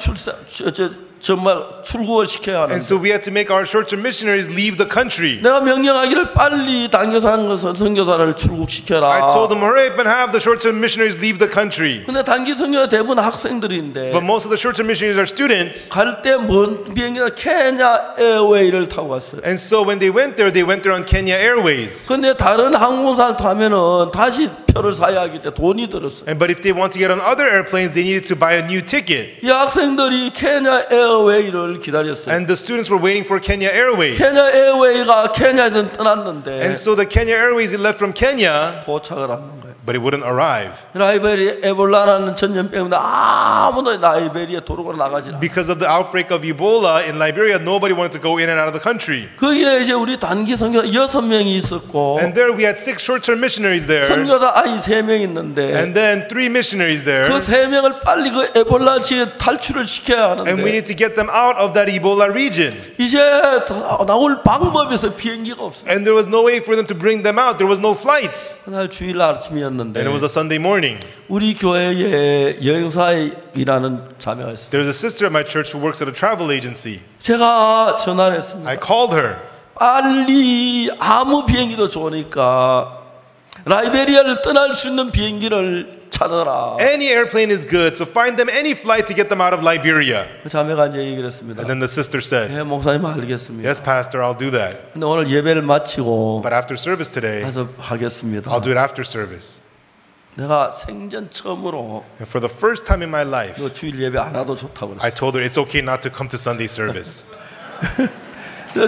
정말 출국을 시켜야 And 하는데 so we had to make our short-term missionaries leave the country. 내가 명령하기를 빨리 선교사를 I 출국시켜라. told them, hurry up and have the short-term missionaries leave the country. 근데 단기 선교사 대부분 학생들인데 But most of the short-term missionaries are students. 갈 때 먼 비행기가 케냐 에어웨이를 타고 갔어요. And so when they went there on Kenya Airways. 근데 다른 항공사를 타면은 다시 표를 사야 하기 때문에 돈이 들었어요. But if they want to get on other airplanes, they needed to buy a new ticket. 이 학생들이 케냐 에어웨이를 기다렸어요. And the students were waiting for Kenya Airways. 케냐 에어웨이가 케냐에서 떠났는데 And so the Kenya Airways, it left from Kenya, 도착을 안 한 거예요. but it wouldn't arrive. 라이베리아 에볼라라는 전염병 때문에 아무도 라이베리아 도로로 나가지 않아요. Because of the outbreak of Ebola in Liberia, nobody wanted to go in and out of the country. 거기에 이제 우리 단기 선교사 6명이 있었고 And there we had 6 short-term missionaries there. 선교사 아이 3명 있는데 And then 3 missionaries there. 그 3명을 빨리 그 에볼라 지역에 탈출을 시켜야 And we 하는데 need to get them out of that Ebola region. 이제 나올 방법이 없어요. 비행기가 없어요. And there was no way for them to bring them out. There was no flights. 그날 주일 아침이었는데 And it was a Sunday morning. 우리 교회에 여행사에 일하는 자매가 있어요. There's a sister at my church who works at a travel agency. 제가 전화를 했습니다. I called her. 빨리 아무 비행기도 좋으니까 라이베리아를 떠날 수 있는 비행기를 찾아라. Any airplane is good, so find them any flight to get them out of Liberia. 그 자매가 이제 얘기를 했습니다. And then the sister said, 예, 목사님 알겠습니다. yes, Pastor, I'll do that. 근데 오늘 예배를 마치고 But after service today, 해서 하겠습니다. I'll do it after service. 내가 생전 처음으로 And for the first time in my life, 너 주일 예배 안 와도 좋다고 I 그랬어요. told her it's okay not to come to Sunday service.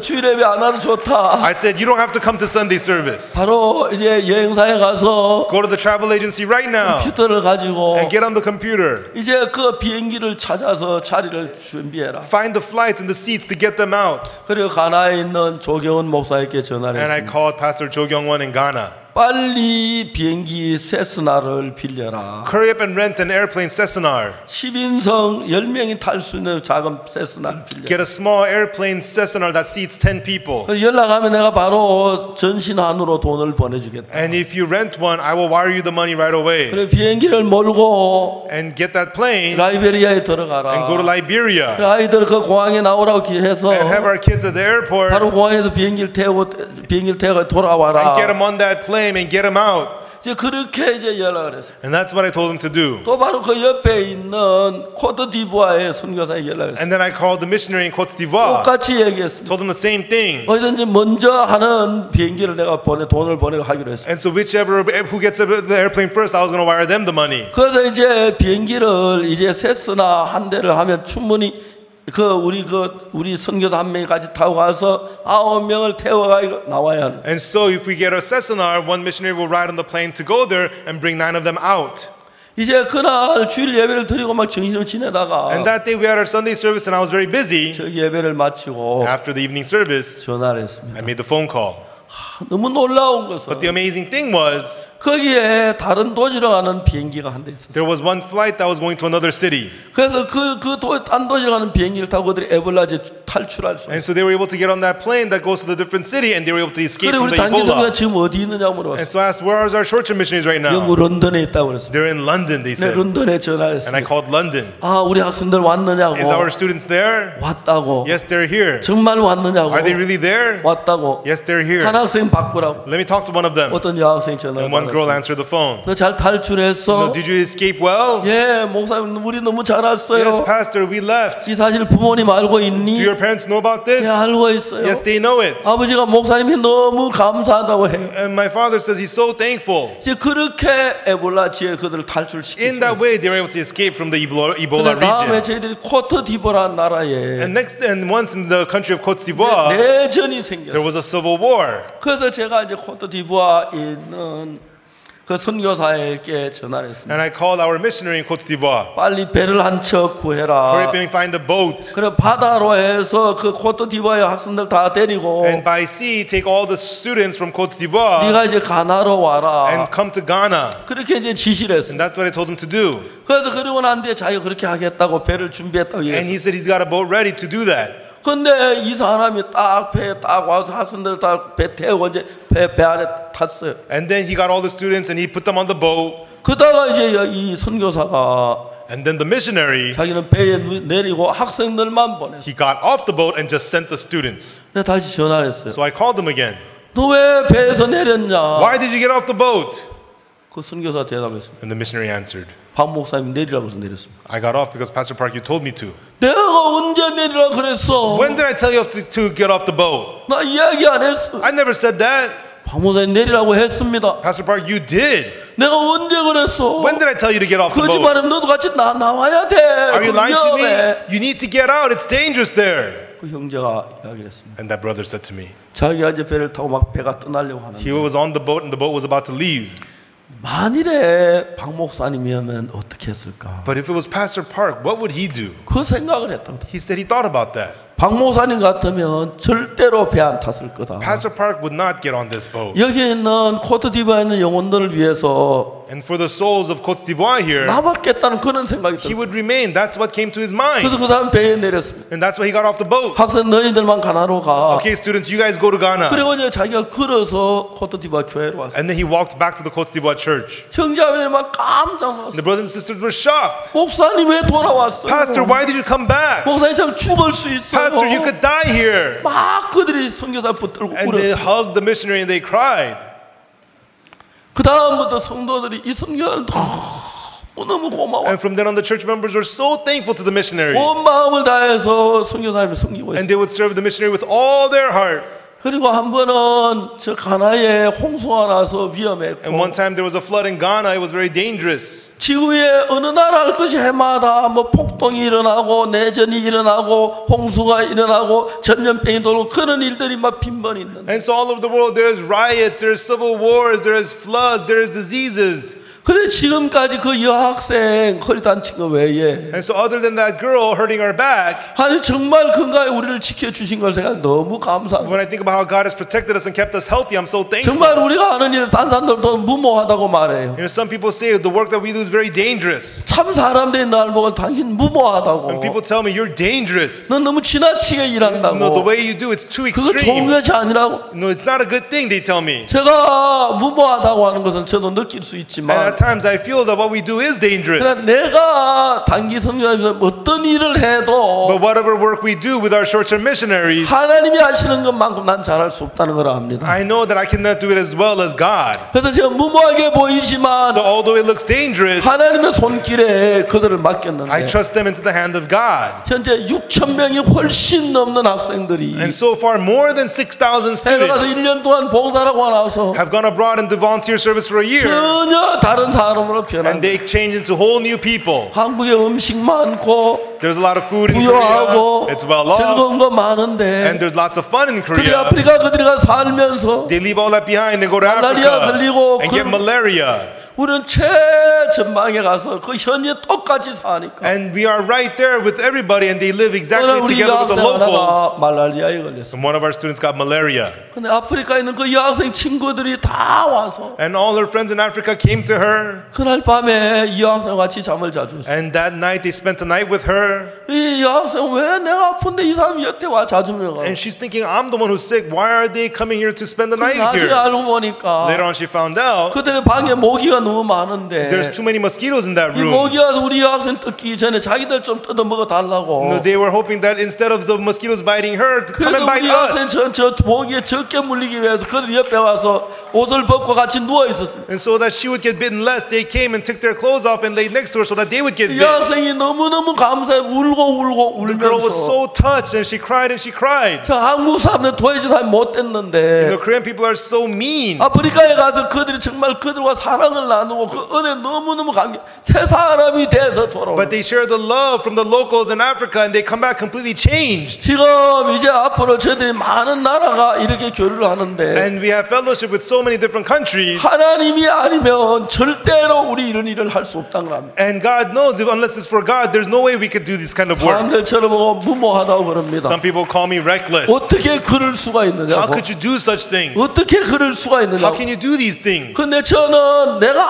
주일 예배 안 와도 좋다. I said, you don't have to come to Sunday service. 바로 이제 여행사에 가서 Go to the travel agency right now 컴퓨터를 가지고 and get on the computer. 이제 그 비행기를 찾아서 자리를 준비해라. Find the flights and the seats to get them out. 그리고 가나에 있는 조경원 목사에게 전화를 And I 했습니다. called Pastor Jo Kyung-won in Ghana. 빨리 비행기 세스나를 빌려라. Hurry up and rent an airplane Cessna. 10인승 10명이 탈 수 있는 작은 세스나를 빌려. Get a small airplane Cessna that seats 10 people. 연락하면 내가 바로 전신환으로 돈을 보내주겠다. And if you rent one, I will wire you the money right away. 그래 비행기를 몰고 And get that plane 라이베리아에 들어가라. and go to Liberia. 그래 아이들 그 공항에 나오라고 해서 And have our kids at the airport 바로 공항에서 비행기를 태워 돌아와라. and get them on that plane and get them out. 이제 그렇게 이제 연락을 했어요. And that's what I told them to do. 또 바로 그 옆에 있는 코트디부아의 선교사에 연락을 했어요. And then I called the missionary in Côte d'Ivoire. 똑같이 얘기했습니다. Told them the same thing. 어디든지 먼저 하는 비행기를 내가 돈을 보내고 하기로 했어요. And so whichever who gets the airplane first, I was going to wire them the money. 그래서 이제 비행기를 이제 세스나 한 대를 하면 충분히 우리 선교사 한 명이 같이 타고 가서 9명을 태워가 나와야 하는. And so if we get a Cessna, one missionary will ride on the plane to go there and bring 9 of them out. 이제 그날 주일 예배를 드리고 막 정신을 지내다가 And that day we had our Sunday service and I was very busy. 저 예배를 마치고 After the evening service, 전화를 했습니다. I made the phone call. 너무 놀라운 것은 But the amazing thing was 거기에 다른 도시로 가는 비행기가 한 대 있었어요. there was one flight that was going to another city. 그래서 딴 도시로 가는 비행기를 타고 그들이 에볼라에 탈출할 수 있어요. And so they were able to get on that plane that goes to the different city and they were able to escape 그래 from 우리 the 단기 선교사 Ebola. 지금 어디 있느냐고 And 물어봤어요. so I asked, where are our short-term missionaries right now? 영국 런던에 있다고 그랬어요. They're in London, they 네, said. 런던에 전화를 And I 했어요. called London. 아, 우리 학생들 왔느냐고. Is our students there? 왔다고. Yes, they're here. 정말 왔느냐고. Are they really there? 왔다고. Yes, they're here. 한 학생 바꾸라고. Let me talk to one of them. 어떤 여학생 전화를 And one girl 받았어요. answered the phone. 너 잘 탈출했어? Did you escape well? 예, 목사님 우리 너무 잘 왔어요. Yes, Pastor, we left. 이 사실 부모님 알고 있니? Do your parents know about 예, this? 알고 있어요. Yes, they know it. 아버지가 목사님이 너무 감사하다고 해요. And my father says he's so thankful. 이제 그렇게 에볼라지에 그들을 탈출시켰어요. In that way, they were able to escape from the Ebola 다음에 region. 저희들이 코트디부아라는 나라에 And once in the country of Côte d'Ivoire, 내전이 there 생겼어요. was a civil war. 그래서 제가 이제 코트디부아에 있는 그 선교사에게 전화를 했습니다. And I called our missionary in Côte d'Ivoire. 빨리 배를 한 척 Hurry 구해라. up and find a boat. 그래 바다로 해서 그 코트디부아의 학생들 다 데리고 And by sea, take all the students from Côte d'Ivoire 네가 이제 가나로 와라. and come to Ghana. 그렇게 이제 지시를 And 했습니다. that's what I told him to do. 그래서 그러고 난 뒤에 자기가 그렇게 하겠다고 배를 준비했다고 And 얘기했어요. he said he's got a boat ready to do that. 근데 이 사람이 딱 배에 딱 와서 학생들 딱 배 태우고 이제 배 안에 탔어요. And then he got all the students and he put them on the boat. 그러다가 이제 이 선교사가 And then the missionary, 자기는 배에 내리고 학생들만 보냈어. he got off the boat and just sent the students. 내가 다시 전화를 했어요. So I called him again. 너 왜 배에서 내렸냐? Why did you get off the boat? 그 선교사 대답했습니다. And the missionary answered, 박 목사님 내리라고 해서 내렸습니다. I got off because Pastor Park, you told me to. 내가 언제 내리라 그랬어? When did I tell you to get off the boat? 나 이야기 안 했어. I never said that. 박 목사님 내리라고 했습니다. Pastor Park, you did. 내가 언제 그랬어? When did I tell you to get off the boat? 거짓말하면 너도 같이 나와야 돼. Are you lying to me? 위험해. You need to get out. It's dangerous there. 그 형제가 이야기를 했습니다. And that brother said to me, 자기가 이제 배를 타고 막 배가 떠나려고 하는데 he was on the boat and the boat was about to leave. 만일에 박 목사님이면 어떻게 했을까? But if it was Pastor Park, what would he do? 그 생각을 했다. He said he thought about that. 박 목사님 같으면 절대로 배 안 탔을 거다. Pastor Park would not get on this boat. 여기 있는 코트디부아에 있는 영혼들을 위해서 And for the souls of Côte d'Ivoire here, 남았겠다는 그런 생각이 he 들어요. would remain. That's what came to his mind. 그래서 그 다음 배에 내렸습니다. And that's why he got off the boat. 학생 너희들만 가나로 가. Okay, students, you guys go to Ghana. 그리고 이제 자기가 걸어서 코트디부아 교회로 왔어요. And then he walked back to the Côte d'Ivoire church. 형제자매들만 깜짝 놀랐어요. The brothers and sisters were shocked. 목사님 왜 돌아왔어요? Pastor, why did you come back? 목사님 참 죽을 수 있어요. Pastor, you could die here. 막 그들이 선교사 붙들고 And they 울었어요. hugged the missionary and they cried. 그 다음부터 성도들이 이 선교사를 너무 고마워. And from then on, the church members were so thankful to the missionary. 온 마음을 다해서 선교사님을 섬기고 And 있어요. they would serve the missionary with all their heart. 그리고 한 번은 저 가나에 홍수가 나서 And 위험했고 one time there was a flood in Ghana. It was very dangerous. 지구에 어느 나라 할 것이 해마다 뭐 폭동이 일어나고 내전이 일어나고 홍수가 일어나고 전염병이 돌고 그런 일들이 막 빈번히 있는데 And so all over the world there is riots, there is civil wars, there is floods, there is diseases. 그래 지금까지 그 여학생 허리 다친 거 외에 And so other than that girl hurting her back, 아니 정말 건강에 우리를 지켜주신 걸 생각 너무 감사합니다. when I think about how God has protected us and kept us healthy, I'm so thankful. 정말 우리가 하는 일 딴 사람들도 무모하다고 말해요. You know, some people say the work that we do is very dangerous. 참 사람들이 날 보고 당신 무모하다고. When people tell me you're dangerous, 넌 너무 지나치게 일한다고. no, the way you do it's too 그거 좋은 extreme. 것이 아니라고. No, it's not a good thing. They tell me. 제가 무모하다고 하는 것은 저도 느낄 수 And 있지만 at times I feel that what we do is 그러나 dangerous. 내가 단기 선교사에서 어떤 일을 해도 But whatever work we do with our short-term missionaries, 하나님이 하시는 것만큼 난 잘할 수 없다는 걸 압니다. I know that I cannot do it as well as God. 그래서 제가 무모하게 보이지만 So although it looks dangerous, 하나님의 손길에 그들을 I 맡겼는데 trust them into the hand of God. 현재 6천 명이 훨씬 넘는 학생들이 And so far, more than 6,000 해외 가서 students 1년 동안 봉사라고 나와서 have gone abroad and do volunteer service for a year, 전혀 다른 사람으로 and 변한 they change into whole new people. 한국에 음식 많고 There's a lot of food in 부유하고 Korea. It's well off, 즐거운 거 많은데 and there's lots of fun in 그들이 Korea. 아프리카 그들이 가서 살면서 They leave all that behind and go to 말라리아 Africa 걸리고 and get malaria. 우리는 최전방에 가서 그 현지에 똑같이 사니까 And we are right there with everybody, and they live exactly 우리 together with the 여학생 locals. 하나가 말라리아에 걸렸어. And one of our students got malaria. 근데 아프리카에 있는 그 여학생 친구들이 다 와서 And all her friends in Africa came to her. 그날 밤에 이 여학생 같이 잠을 자줬어. And that night they spent the night with her. 이 여학생 왜 내가 아픈데 이 사람이 여태 와 자주면 가? And she's thinking, I'm the one who's sick. Why are they coming here to spend the night 나중에 here? 알고 보니까 Later on she found out 그들의 방에 모기가 너무 많은데 there's too many mosquitoes in that 이 room. 모기가 우리 여학생 뜯기 전에 자기들 좀 뜯어 먹어 달라고. No, they were hoping that instead of the mosquitoes biting her, to come 그래서 and bite 우리 여학생 us. 저 모기에 적게 물리기 위해서 그들 옆에 와서 옷을 벗고 같이 누워 있었어요. And so that she would get bitten less, they came and took their clothes off and laid next to her so that they would get 이 bit. 여학생이 너무너무 감사해 울고 The girl was 울면서 so touched and she cried and she cried. 저 한국 사람들 도와줄 사람이 못 됐는데 The Korean people are so mean. 아프리카에 가서 그들이 정말 그들과 사랑을 나누고 그 은혜 너무너무 새 사람이 돼서 돌아오고 But they share the love from the locals in Africa and they come back completely changed. 지금 이제 앞으로 저희들이 많은 나라가 이렇게 교류를 하는데 And we have fellowship with so many different countries. 하나님이 아니면 절대로 우리 이런 일을 할 수 없다는 겁니다. And God knows if unless it's for God, there's no way we could do this kind of work. 사람들 쳐다보고 무모하다고 그럽니다. Some people call me reckless. 어떻게 그럴 수가 How 있느냐고 could you do such things? 어떻게 그럴 수가 How 있느냐고 can you do these things? 근데 저는 내가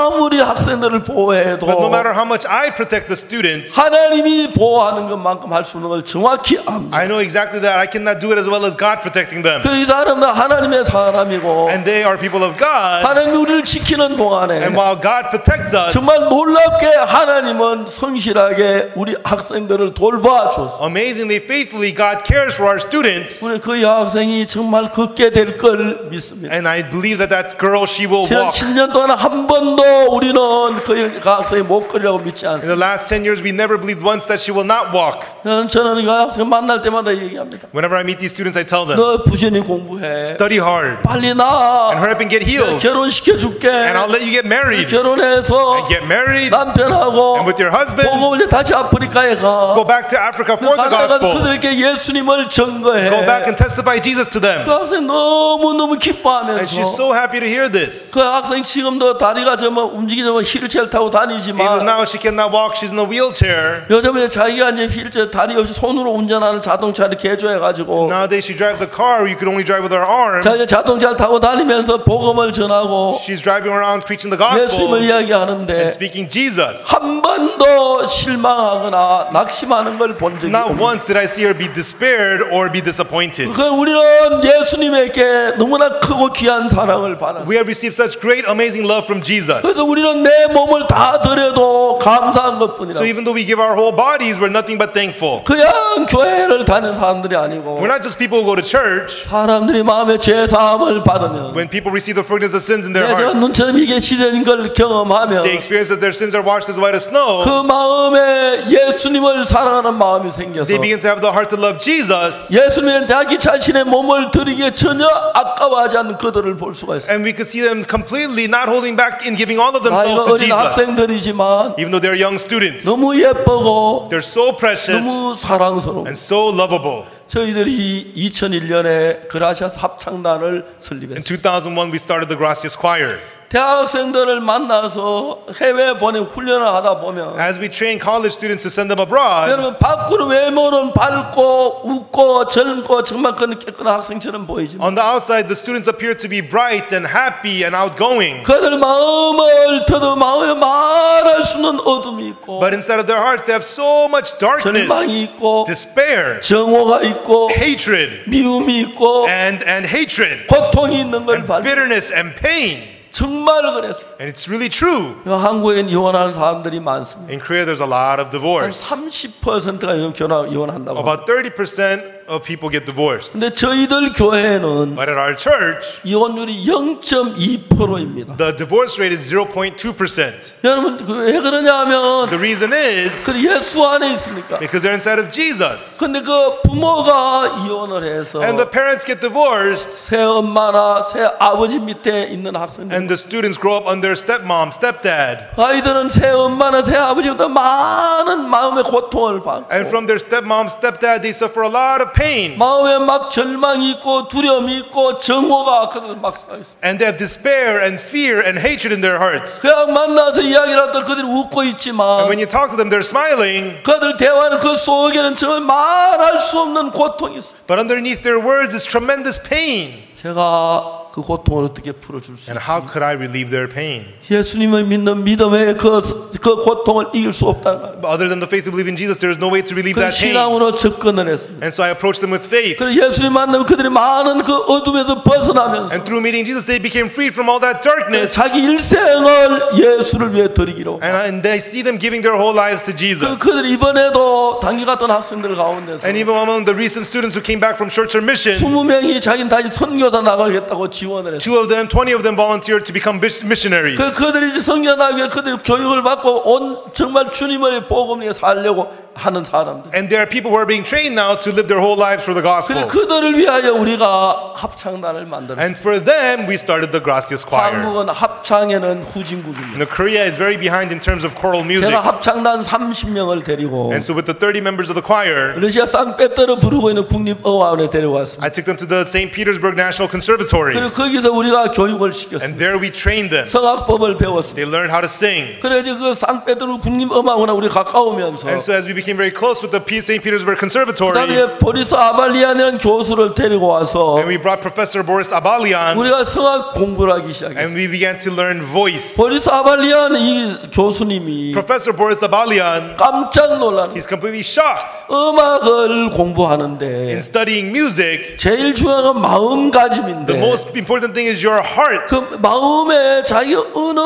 아무리 학생들을 보호해도 But no matter how much I protect the students, 하나님이 보호하는 것만큼 할 수 있는 걸 정확히 압니다. I know exactly that I cannot do it as well as God protecting them. 이 사람은 하나님의 사람이고 And they are people of God. 하나님이 우리를 지키는 동안에 And while God protects us, 정말 놀랍게 하나님은 성실하게 우리 학생들을 돌봐 주었어요. amazingly, faithfully, God cares for our students. 우리 그 여학생이 정말 걷게 될 걸 믿습니다. And I believe that that girl, she will 지난 walk. 10년 동안 한 번도 우리는 그 학생이 못 걸으라고 믿지 In 않습니다. the last 10 years, we never believed once that she will not walk. 저는 그 학생 만날 때마다 얘기합니다. Whenever I meet these students, I tell them, 너 부지런히 공부해. study hard 빨리 나. and hurry up and get healed. 결혼시켜 줄게. And I'll let you get married. 결혼해서 And get married. 남편하고 And with your husband, 복음을 다시 아프리카에 가. go back to Africa for the 가다가 gospel. 그들에게 예수님을 증거해. Go back and testify Jesus to them. 그 학생 너무 And she's 기뻐하면서 so happy to hear this. 그 학생 지금도 다리가 좀 움직이면 휠체어 타고 Even 다니지만 now, she cannot walk. She's in a wheelchair. 요즘에 자기가 이제 휠체어 다리 없이 손으로 운전하는 자동차를 개조해가지고 Nowadays, she drives a car where you can only drive with her arms. 자기 자동차를 타고 다니면서 복음을 전하고 She's driving around preaching the 예수님을 gospel 이야기하는데 and speaking Jesus. 한 번도 실망하거나 낙심하는 걸 본 적이 Not 없습니다. once did I see her be despaired or be disappointed. 그 우리는 예수님에게 너무나 크고 귀한 사랑을 받았습니다. We have received such great, amazing love from Jesus. Jesus. 그래서 우리는 내 몸을 다 드려도 감사한 것뿐이라. So even though we give our whole bodies, we're nothing but thankful. 그냥 교회를 다니는 사람들이 아니고 We're not just people who go to church. 사람들이 마음의 죄 사함을 받으면 When people receive the forgiveness of sins in their 내가 hearts, 눈처럼 이게 시절인 걸 경험하면 they experience that their sins are washed as white as snow. 그 마음에 예수님을 사랑하는 마음이 생겨서 They begin to have the heart to love Jesus. 예수님은 자기 자신의 몸을 드리기에 전혀 아까워하지 않는 그들을 볼 수가 있어요. And we could see them completely not holding back in giving all of themselves 나이가 to 어린 Jesus. 학생들이지만 Even though they're young students, 너무 예쁘고 they're so precious 너무 사랑스러워. and so lovable. 저희들이 2001년에 그라시아스 합창단을 In 설립했어요. 2001, we started the Gracias Choir. 대학생들을 만나서 해외 보내 훈련을 하다 보면 As we train college students to send them abroad, 여러분 밖으로 외모는 밝고 웃고 젊고 정말 그런 깨끗한 학생처럼 보이지만 on the outside, the students appear to be bright and happy and outgoing. 그들 마음을 더도 마음에 말할 수 없는 어둠이 있고 But inside of their hearts, they have so much 절망이 darkness, 있고 despair, 정오가 있고 hatred, 미움이 있고 and hatred, 고통이 있는 걸 and 발. bitterness and pain. 정말 그랬어요. And it's really true. 한국에 이혼하는 사람들이 많습니다. In Korea, there's a lot of 한 divorce. 30%가 이혼한다고. About 30% of people get divorced. 근데 저희들 교회는 But at our church, 이혼율이 0.2%입니다. the divorce rate is 0.2%. 여러분 왜 그러냐면 The reason is 그 예수 안에 있으니까. because they're inside of Jesus. 근데 그 부모가 이혼을 해서 And the parents get divorced, 새 엄마나 새 아버지 밑에 있는 학생들 and the students grow up under stepmom, stepdad. 아이들은 새 엄마나 새 아버지보다 많은 마음의 고통을 받고 And from their stepmom, stepdad, they suffer a lot of pain. 마음에 막 절망이 있고 두려움이 있고 정오가 그들 막 쌓여있어. And they have despair and fear and hatred in their hearts. 그냥 만나서 이야기를 하다 그들이 웃고 And 있지만 when you talk to them, they're smiling. 그들 대화는 그 속에는 정말 말할 수 없는 고통이 있어. But underneath their words is tremendous pain. 제가 그 고통을 어떻게 풀어줄 수 And 있어요? how could I relieve their pain? 예수님을 믿는 믿음에 그 고통을 이길 수 없다는 거예요. But other than the faith to believe in Jesus, there is no way to relieve 그 that pain. 신앙으로 접근을 했습니다. And so I approached them with faith. 그래서 예수님 만나면 그들이 많은 그 어둠에서 벗어나면서 And through meeting Jesus, they became freed from all that darkness. 자기 일생을 예수를 위해 드리기로. And I see them giving their whole lives to Jesus. 그들이 이번에도 단기 갔던 학생들 가운데서 And even among the recent students who came back from short-term mission, 20명이 자기는 다시 선교사 나가겠다고 지원을 했어요. 20 of them volunteered to become missionaries. 그들이 이제 선교 나가기 위해 그들이 교육을 받고 온 정말 주님의 복음에 살려고 하는 사람들. And there are people who are being trained now to live their whole lives for the gospel. 그래 그들을 위하여 우리가 합창단을 만들었어요. And for them, we started the Gracias Choir. 한국은 합창에는 후진국입니다. You know, Korea is very behind in terms of choral music. 제가 합창단 30명을 데리고 And so with the 30 members of the choir, 러시아 상페테르 부르고 있는 국립어원에 데려왔습니다. I took them to the St. Petersburg National Conservatory. 그리고 거기서 우리가 교육을 시켰습니다. And there we trained them. 성악법을 배웠습니다. They learned how to sing. 그래 이제 그 상페테르 국립음악원에 우리 가까우면서 And so as we became very close with the St. Petersburg Conservatory, 그다음에 보리스 아발리안이라는 교수를 데리고 와서 and we brought Professor Boris Abalyan, 우리가 성악 공부를 하기 시작했어요. and we began to learn voice. 보리스 아발리안 이 교수님이 Professor Boris Abalyan, 깜짝 놀라는 he's completely shocked 음악을 in 공부하는데 studying music. 제일 중요한 건 The 마음가짐인데 most important thing is your heart. 그 마음에 자기 어느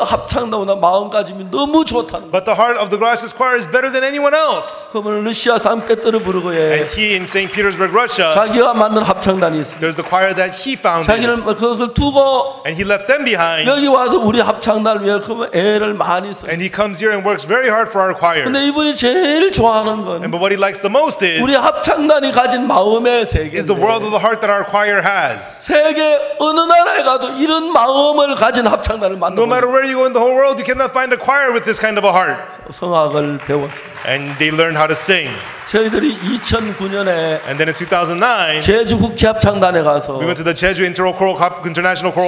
합창단보다 마음가짐이 너무 좋다는 거예요. But the heart of the Gracias Choir is better than anyone else. 그러면 러시아 상페테르부르크에 And he in St. Petersburg, Russia, 자기가 만든 합창단이 있어요. there's the choir that he founded. 자기를 그걸 두고 And he left them behind. 여기 와서 우리 합창단을 위해 그러면 애를 많이 써요. And he comes here and works very hard for our choir. 근데 이분이 제일 좋아하는 건 But what he likes the most is 우리 합창단이 가진 마음의 the world 세계인데 of the heart that our choir has. 세계 어느 나라에 가도 이런 마음을 가진 합창단을 No 만들고 matter where you go in the whole world, you cannot find a choir with this kind of a heart. 성악을 배웠어요. And they learn how to sing. 저희들이 2009년에 And then in 2009, 제주 국제합창단에 가서 we went to the Jeju International Choral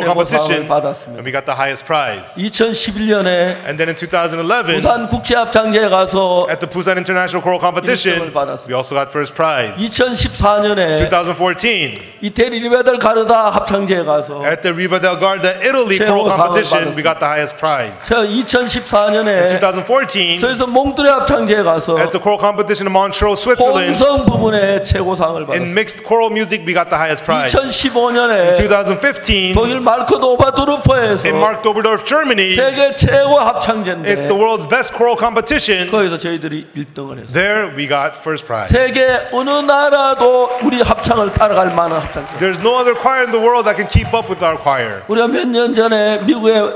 Competition, 최고상을 받았습니다. and we got the highest prize. 2011년에 And then in 2011, 부산 국제합창제에 가서 at the Busan International Choral Competition, 일등을 받았습니다. we also got first prize. 2014년에 2014, 이태리 리베델 가르다 합창제에 가서 At the Riva del Garda, Italy choral competition, we got the highest prize. 제가 2014년에 2014, 저에서 몽드레 합창제에 가서 at the choral competition in Montreux, Switzerland, 혼성 부분에 최고상을 in 받았어요. mixed choral music, we got the highest prize. 2015년에 2015, 독일 마르크 도바도르프에서 in Mark Doberdorf, Germany, 세계 최고 합창제인데 it's the world's best choral competition. 거기서 저희들이 1등을 했어요. There we got first prize. 세계 어느 나라도 우리 합창을 따라갈 만한 합창제. There's no other choir in the world that can keep up with our choir. 우리가 몇 년 전에 미국의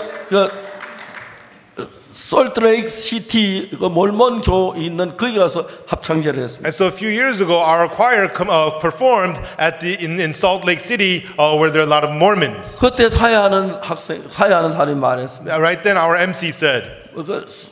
솔트레이크 시티 몰몬교 있는 거기 가서 합창제를 했습니다. And so a few years ago, our choir performed at in Salt Lake City, where there are a lot of Mormons. 그때 사회하는 사람이 말했습니다. Right then, our MC said,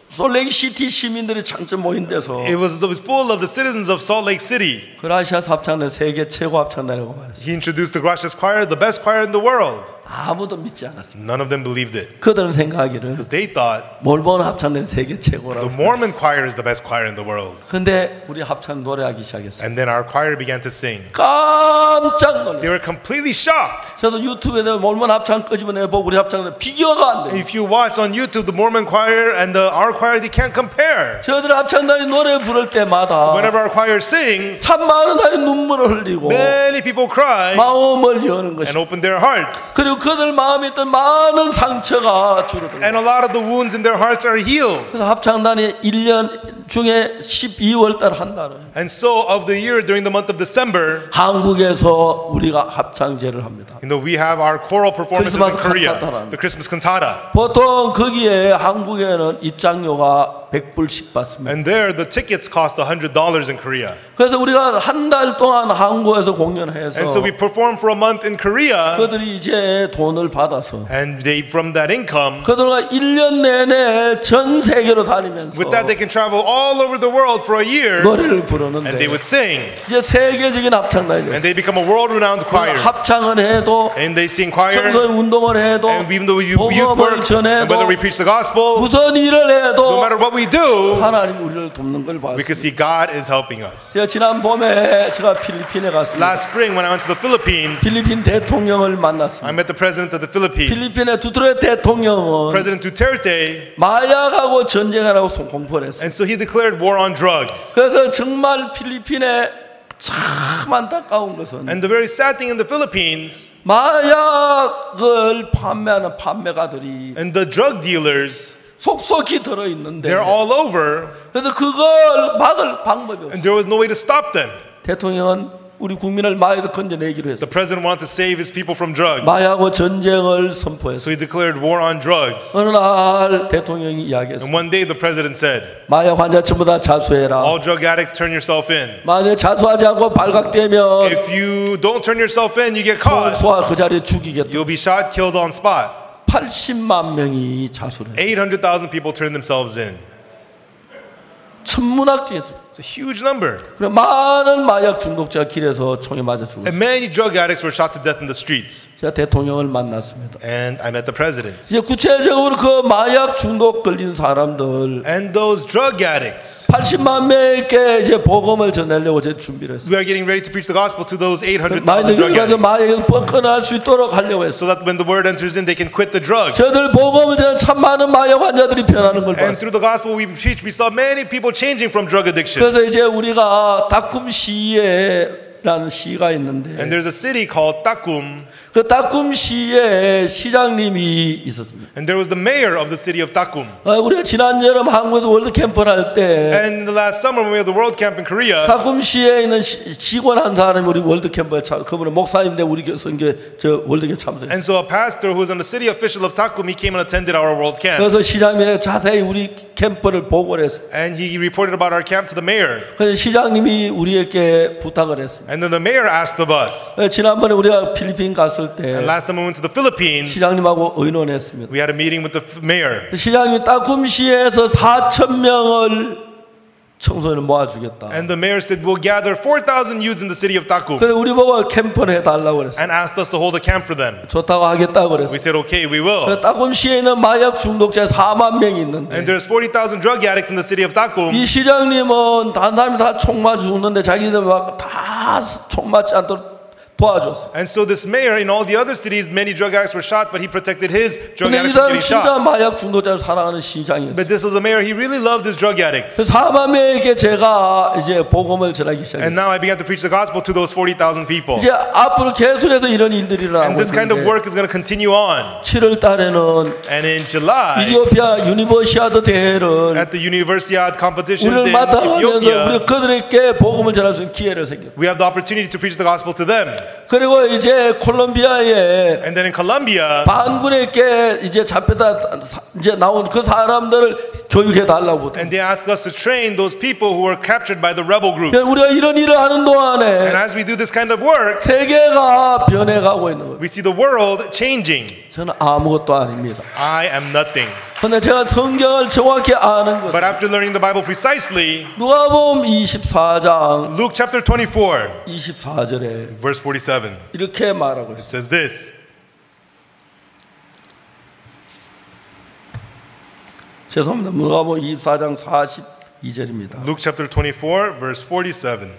솔레이크 시티 시민들이 장점 모인 데서 it was full of the citizens of Salt Lake City. 그라시아스 합창단 세계 최고 합창단이라고 말했어요. He introduced the Gracias Choir, the best choir in the world. 아무도 믿지 않았습니다. None of them believed it 그들은 생각하기를 because they thought 몰몬 합창단 세계 최고라고. the Mormon choir is the best choir in the world. 근데 우리 합창 노래하기 시작했어요. And then our choir began to sing. 깜짝 They 놀랐어요. were completely shocked. 저도 유튜브에 몰몬 합창 끄집어내보고 우리 합창단 비교가 안 돼요. If you watch on YouTube the Mormon choir and our choir, they can't compare. 저희들 합창단이 노래 부를 때마다 Whenever our choir sings, 참 많은 사람이 눈물을 흘리고 many people cry 마음을 여는 and 것이. open their hearts. 그리고 그들 마음에 있던 많은 상처가 줄어들어요. And a lot of the wounds in their hearts are healed. 그래서 합창단이 1년 중에 12월 달 한 달은 And so of the year during the month of December, 한국에서 우리가 합창제를 합니다. we have our choral performances in 크리스마스 Korea, 칸타타라는. the Christmas cantata. 보통 거기에 한국에는 입장료가 100불씩 받습니다. And there the tickets cost $100 in Korea. 그래서 우리가 한 달 동안 한국에서 공연해서 And so we perform for a month in Korea, 그들이 이제 돈을 받아서 and they from that income, 그들과 1년 내내 전 세계로 다니면서 with that they can travel all over the world for a year, 노래를 and 부르는데 they would sing, 이제 세계적인 합창단이 and 됐어요. they become a world-renowned choir. 합창을 해도 And they sing choir, 청소년 운동을 해도 and even though we do youth 복음을 work, and 전해도 whether we preach the gospel, 무슨 일을 no 해도 matter what we do, 하나님 우리를 돕는 걸 we can 봤어요. see God is helping us. 제가 지난 봄에 제가 필리핀에 갔습니다. Last spring when I went to the Philippines, 필리핀 대통령을 만났습니다. I met the president of the Philippines. 필리핀의 두테르테 대통령은 President Duterte, 마약하고 전쟁하라고 공포를 했어요. and so he declared war on drugs. 그래서 정말 필리핀에 참 안타까운 것은 And the very sad thing in the Philippines, 마약을 판매하는 판매가들이 and the drug dealers, 속속히 들어있는데 they're all over, 그래서 그걸 막을 방법이 없어요. and there was no way to stop them. 대통령은 우리 국민을 마약에서 건져내기로 했어요. The president wanted to save his people from drugs, 마약과 전쟁을 선포했어요. so he declared war on drugs. 어느 날 대통령이 이야기했어요. And one day the president said, 마약 환자 전부 다 자수해라. all drug addicts turn yourself in. 만약에 자수하지 않고 발각되면 If you don't turn yourself in, you get caught. 총수와 그 자리에 죽이겠다. You'll be shot, killed on spot. 80만 명이 자수를 했어요. 800,000 people turned themselves in. 천문학지였어요. It's a huge number. 그래 많은 마약 중독자가 길에서 총에 맞아 죽었어요. And many drug addicts were shot to death in the streets. 제가 대통령을 만났습니다. And I met the president. 이제 구체적으로 그 마약 중독 걸린 사람들 And those drug addicts, 80만 명에게 이제 복음을 전하려고 제 준비를 했어요. we are getting ready to preach the gospel to those 800,000 마약을 drug 가서 addicts, 마약을 벗어날 수 있도록 하려고 so 했어요. that when the word enters in, they can quit the drugs. 저들 복음을 전하는 참 많은 마약 환자들이 변하는 걸 And 봤어요. through the gospel we preach, we saw many people changing from drug addiction. 그래서 이제 우리가 다쿰시에라는 시가 있는데 And there's a city called Takum, 그 다쿰시에 시장님이 있었습니다. and there was the mayor of the city of Takum. 우리가 지난 여름 한국에서 월드 캠프를 할 때 And in the last summer when we had the World Camp in Korea, 다쿰시에 있는 직원 한 사람이 우리 월드 캠프에 그분은 목사님인데 우리 선교 저 월드 캠프 참석했어요. and so a pastor who was on the city official of Takum, he came and attended our World Camp. 그래서 시장님이 자세히 우리 캠프를 보고를 했어요. And he reported about our camp to the mayor. 그래서 시장님이 우리에게 부탁을 했습니다. And then the mayor asked of us. 지난번에 우리가 필리핀 갔을 때 And last time we went to the Philippines, 시장님하고 의논했습니다. we had a meeting with the mayor. 시장님이 다쿰시에서 4,000명을 청소년을 모아주겠다. And the mayor said, we'll gather 4,000 youths in the city of Takum. 그래서 우리 보고 캠프를 해달라고 그랬어요. And asked us to hold a camp for them. 좋다고 하겠다고 We 그랬어요. said, okay, we will. 다쿰시에 있는 마약 중독자 4만 명이 있는데 And there's 40,000 drug addicts in the city of Takum. 이 시장님은 다른 사람이 다 총 맞아 죽는데 자기들 막 다 총 맞지 않도록 도와줬어요. And so this mayor in all the other cities, many drug addicts were shot, but he protected his drug 근데 이 addicts from 사람은 getting 진짜 shot. 마약 중독자를 사랑하는 시장이었어요. But this was a mayor, he really loved his drug addicts. 4만 명에게 제가 이제 복음을 전하기 시작했어요. And now I began to preach the gospel to those 40,000 people. 이제 앞으로 계속해서 이런 일들이 일어나고 And this kind of 있는데 work is going to continue on. 7월 달에는 And in July, 이디오피아 유니버시아드 대회를 at the Universiad competitions 우리를 in 맡아가면서 Ethiopia, 우리 그들에게 복음을 전할 수 있는 기회를 생겼어요. we have the opportunity to preach the gospel to them. 그리고 이제 콜롬비아에 And then in Colombia, 반군에게 이제 잡혀다 이제 나온 그 사람들을 교육해 달라고. and they asked us to train those people who were captured by the rebel groups. 우리가 이런 일을 하는 And 동안에 as we do this kind of work, 세계가 변해가고 있는 거예요. we see the world changing. 저는 아무것도 아닙니다. I am nothing. 그런데 제가 성경을 정확히 아는 But 것은 after learning the Bible precisely, 누가복음 24장 Luke chapter 24, 24절에 verse 47, 이렇게 말하고 it 있어요. says this. 죄송합니다. 누가복음 24장 42절입니다. Luke chapter 24, verse 47.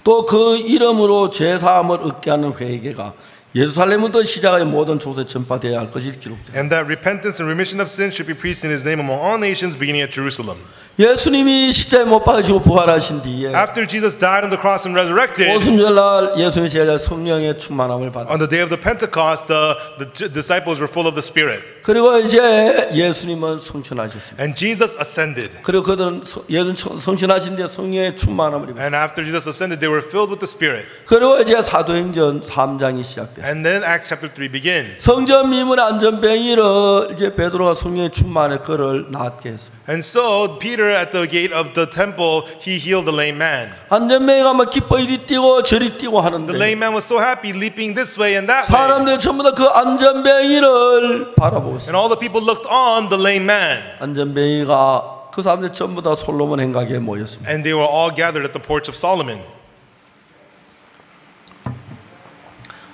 또 그 이름으로 죄사함을 얻게 하는 회개가 예루살렘부터 시작하여 모든 족속에 전파되어야 할 것이 기록되어. And that repentance and remission of sins should be preached in his name among all nations, beginning at Jerusalem. 예수님이 십자가에 못 박히시고 부활하신 뒤에 After Jesus died on the cross and resurrected, 오순절날 예수님의 제자 성령의 충만함을 받았어요. on the day of the Pentecost, the disciples were full of the Spirit. 그리고 이제 예수님은 성천하셨습니다. And Jesus ascended. 그리고 그들은 예수님 성천하신 뒤에 성령의 충만함을 입었어요. And after Jesus ascended, they were filled with the Spirit. 그리고 이제 사도행전 3장이 시작됐어요. And then Acts chapter 3 begins. 성전 미문의 안전뱅이를 이제 베드로가 성령의 충만에 그를 낫게 했어요. And so Peter at the gate of the temple, he healed the lame man. 안전뱅이가 막 기뻐 이리 뛰고 저리 뛰고 The 하는데 lame man was so happy, leaping this way and that way. 사람들이 전부 다 그 안전뱅이를 바라보고 있어요. And all the people looked on the lame man. 안전뱅이가 그 사람들 전부 다 솔로몬 행각에 모였습니다. And they were all gathered at the porch of Solomon.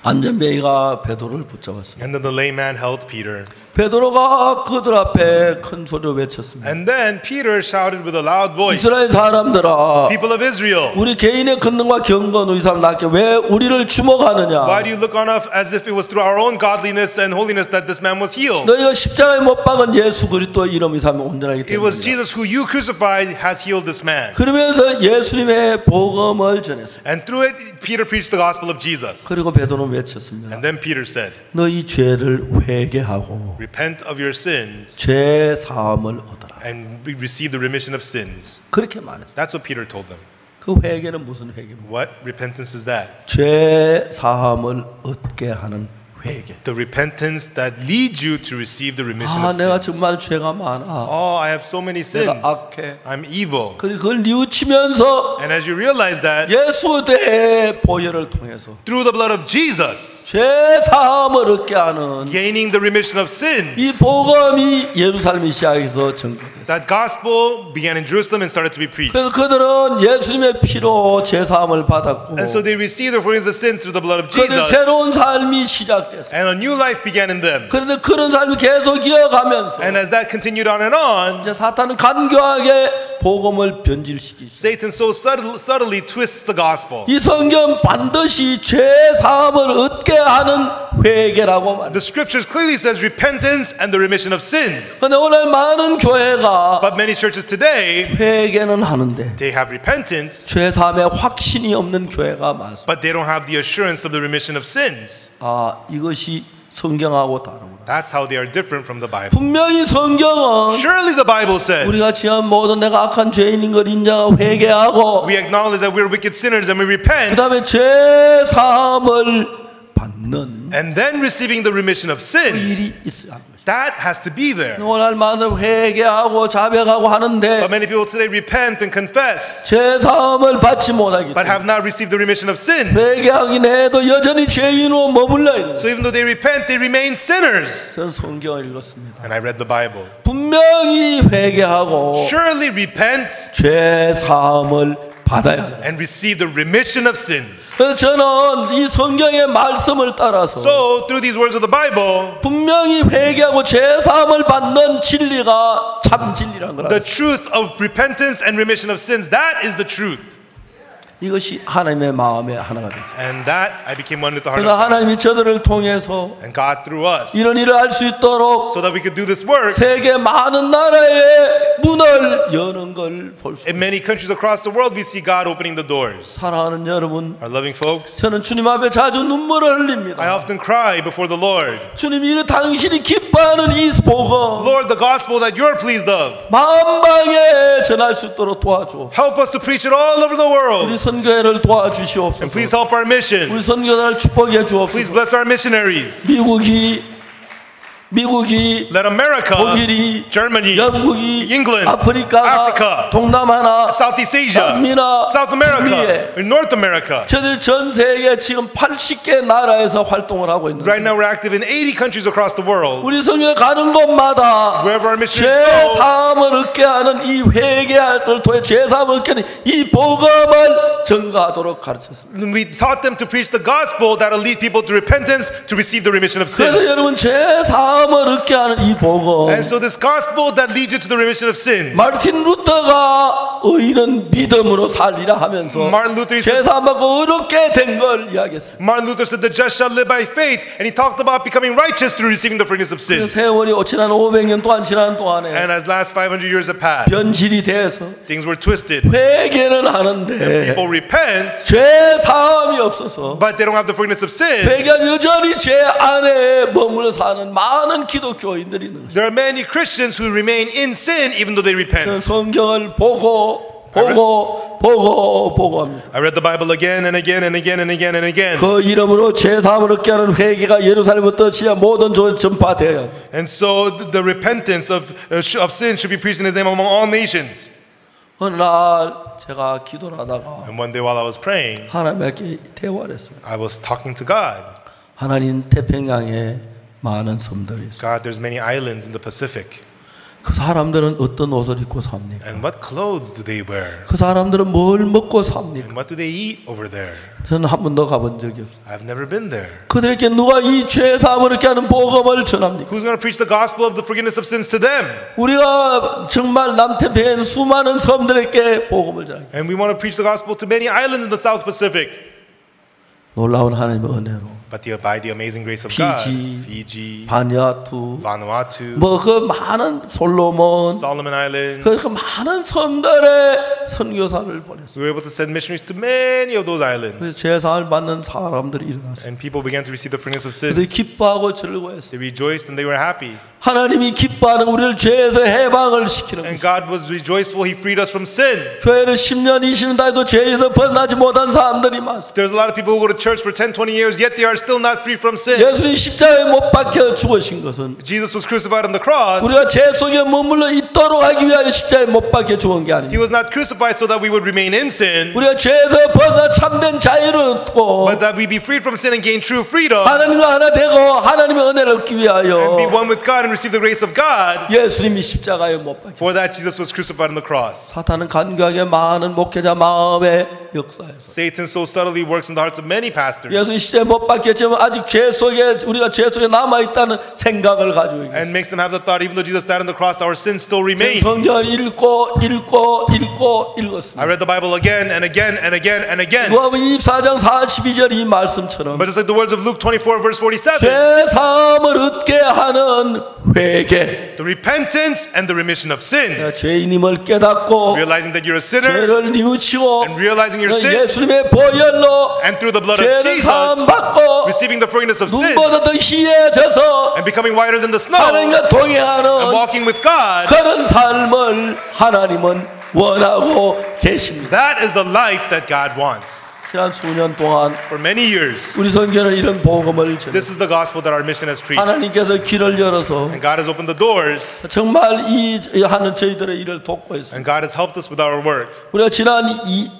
안전뱅이가 베드로를 붙잡았습니다. And then the lame man held Peter. 베드로가 그들 앞에 큰 소리로 외쳤습니다. And then Peter shouted with a loud voice, 이스라엘 사람들아, people of Israel, 우리 개인의 권능과 경건 우리 사람 낳게 왜 우리를 주목하느냐? why do you look on us as if it was through our own godliness and holiness that this man was healed? 너희가 십자가에 못 박은 예수 그리스도 이름 이 사람이 온전하기 It was 때문이야. Jesus who you crucified has healed this man. 그러면서 예수님의 복음을 전했어요. And through it, Peter preached the gospel of Jesus. 그리고 베드로는 외쳤습니다. And then Peter said, 너희 죄를 회개하고 repent of your sins 죄 사함을 얻어라. and receive the remission of sins. 그렇게 말했어요. That's what Peter told them. 그 회개는 무슨 회개입니까? What repentance is that? 죄 사함을 얻게 하는 회개. The repentance that leads you to receive the remission 아, of 내가 sins. 정말 죄가 많아. Oh, I have so many sins. 내가 악해. I'm evil. 그걸 뉘우치면서 And as you realize that, 예수 대의 보혈을 통해서 through the blood of Jesus, 죄 사함을 얻게 하는 gaining the remission of sins, 이 복음이 예루살렘 시작해서 전거됐어요. that gospel began in Jerusalem and started to be preached. 그래서 그들은 예수님의 피로 죄 사함을 받았고 And so they received the forgiveness of sins through the blood of 그들 Jesus, 새로운 삶이 시작됐어요. and a new life began in them. 그런데 그런 삶이 계속 이어가면서 And as that continued on and on, 이제 사탄은 간교하게 복음을 변질시키죠. Satan so subtly twists the gospel. 이 성경 반드시 죄 사함을 얻게 하는 회개라고 말해요. The scriptures clearly says repentance and the remission of sins. 그런데 오늘 많은 교회가 But many churches today, 회개는 하는데 they have repentance, 죄 사함에 확신이 없는 교회가 많습니다. but they don't have the assurance of the remission of sins. 아, 이것이 성경하고 다르구나. That's how they are different from the Bible. 분명히 성경은 Surely the Bible says, 우리가 지은 모든 내가 악한 죄인인 걸 인정하고 회개하고 we acknowledge that we're wicked sinners and we 그 repent, 다음에 죄 사함을 받는 and then receiving the remission of sins. 일이 있어야 하는 것이다. That has to be there. 오늘 많은 회개하고 자백하고 하는데 But many people today repent and confess, 죄 사함을 받지 못하기 but 때문에 have not received the remission of sin. 회개하긴 해도 여전히 죄인으로 머물러 있는 So even though they repent, they remain sinners. 저는 성경을 읽었습니다. And I read the Bible. 분명히 회개하고 Surely repent 죄 사함을 받아야 합니다. and receive the remission of sins. 그래서 저는 이 성경의 말씀을 따라서 So through these words of the Bible, 분명히 회개하고 죄 사함을 받는 진리가 참 진리라는 걸 the 알았어요. truth of repentance and remission of sins, that is the truth. 이것이 하나님의 마음의 하나가 됐습니다. And that I became one with the heart 그래서 of God. 하나님이 저들을 통해서 And God through us. 이런 일을 할 수 있도록 So that we could do this work 세계 많은 나라의 문을 여는 걸 볼 수 in 있습니다. many countries across the world. We see God opening the doors. 사랑하는 여러분, Our loving folks, 저는 주님 앞에 자주 눈물을 흘립니다. I often cry before the Lord. 주님, 이거 당신이 기뻐하는 이 복음 Lord, the gospel that you're pleased of, 만방에 전할 수 있도록 도와줘. help us to preach it all over the world. 우리 선교회를 And 도와주시옵소서. please help our mission. 우리 선교사를 축복해 Please 주옵소서. bless our missionaries. 미국이 Let America, 독일이 Germany, 영국이 England, 아프리카가 Africa, 동남아나 Southeast Asia, 남미나 South America, 북미에 in North America. 저들 전 세계 지금 80개 나라에서 활동을 하고 있는데 Right now we're active in 80 countries across the world. 우리 선교회 가는 곳마다 Wherever our missionaries go, 죄사함을 얻게 하는 이 회개를 통해 죄사함을 얻게 하는 이 복음을 전가하도록 가르쳤습니다. we taught them to preach the gospel that'll lead people to repentance, to receive the remission of 그래서 sin. 여러분 죄사함을 얻게 하는 이 복음, And so this gospel that leads you to the remission of sin. 마르틴 루터가 의인은 믿음으로 살리라 하면서 Martin Luther said, 죄사함 받고 의롭게 된 걸 이야기했습니다. Martin Luther said the just shall live by faith, and he talked about becoming righteous through receiving the forgiveness of sin. 세월이 지난 500년 동안 지난 동안에 And as last 500 years have passed, 변질이 돼서 things were twisted. 회개는 하는데 People repent, 죄사함이 없어서 but they don't have the forgiveness of sin. 회개가 여전히 죄 안에 머물러 사는 많은 기독교인들이 있는 것입니다. There are many Christians who remain in sin even though they repent. 성경을 보고 합니다. I read the Bible again and again and again and again and again. 그 이름으로 죄사함을 얻게 하는 회개가 예루살렘부터 지하 모든 조에 전파되어요. And so the repentance of sin should be preached in His name among all nations. 어느 날 제가 기도를 하다가 And one day while I was praying, 하나님께 대화를 했습니다. I was talking to God. 하나님, 태평양에 많은 섬들이 있어요. God, there's many islands in the Pacific. 그 사람들은 어떤 옷을 입고 삽니까? And what clothes do they wear? 그 사람들은 뭘 먹고 삽니까? And what do they eat over there? 저는 한 번도 가본 적이 없어요. I've never been there. 그들에게 누가 이 죄사함을 얻게 하는 복음을 전합니까? Who's going to preach the gospel of the forgiveness of sins to them? 우리가 정말 남태평양 수많은 섬들에게 복음을 전합니다. And we want to preach the gospel to many islands in the South Pacific. 놀라운 하나님의 은혜로 But by the amazing grace of God, Fiji, Fiji, 바누아투, Vanuatu, 그 많은 솔로몬, Solomon Islands, 그 많은 섬들의 선교사를 보냈어요. we were able to send missionaries to many of those islands. 그래서 제사를 받는 사람들이 일어났어요. And people began to receive the forgiveness of 그들이 sins. 기뻐하고 즐거워했어요. They rejoiced and they were happy. 하나님이 기뻐하는 우리를 죄에서 해방을 시키는 And 거예요. God was rejoiceful. He freed us from sin. 교회를 10년, 20년 다해도 죄에서 벗어나지 못한 사람들이 많습니다. There's a lot of people who go to church for 10, 20 years, yet they are still not free from sin. 예수님 십자가에 못 박혀 죽으신 것은 Jesus was crucified on the cross. 우리가 죄 속에 머물러 있도록 하기 위하여 십자가에 못 박혀 죽은 게 He 아닙니다. was not crucified so that we would remain in sin, 우리가 죄에서 벗어나 참된 자유를 얻고 but that we be freed from sin and gain true freedom 하나님과 하나 되고 하나님의 은혜를 얻기 and 위하여 be one with God and receive the grace of God. 예수님이 십자가에 못 박혀. For that, Jesus was crucified on the cross. 사탄은 간교하게 많은 목회자 마음의 역사에서 Satan so subtly works in the hearts of many pastors 예수님 십자가에 못 박혔지만 아직 죄 속에 우리가 죄 속에 남아 있다는 생각을 가지고 있어요. and makes them have the thought, even though Jesus died on the cross, our sins still remain. 성경을 읽었습니다. I read the Bible again and again and again and again. 누가복음 24장 42절 이 말씀처럼 But just like the words of Luke 24, verse 47, 죄 사함을 얻게 하는 회개, the repentance and the remission of sins, 죄인임을 깨닫고 realizing that you're a sinner 죄를 뉘우치고 and realizing your sin, 예수님의 보혈로 and through the blood of 죄를 사함 Jesus, 받고 receiving the forgiveness of sin 눈보다 더 희해져서 and becoming whiter than the snow 하나님과 and 동행하는 walking with God. 그런 삶을 하나님은 원하고 계십니다. That is the life that God wants. 지난 수년 동안 For many years, 우리 선교는 이런 복음을 전해 this is the gospel that our mission has preached. 하나님께서 길을 열어서 And God has opened the doors, 정말 이 하는 저희들의 일을 돕고 있습니다. and God has helped us with our work. 우리가 지난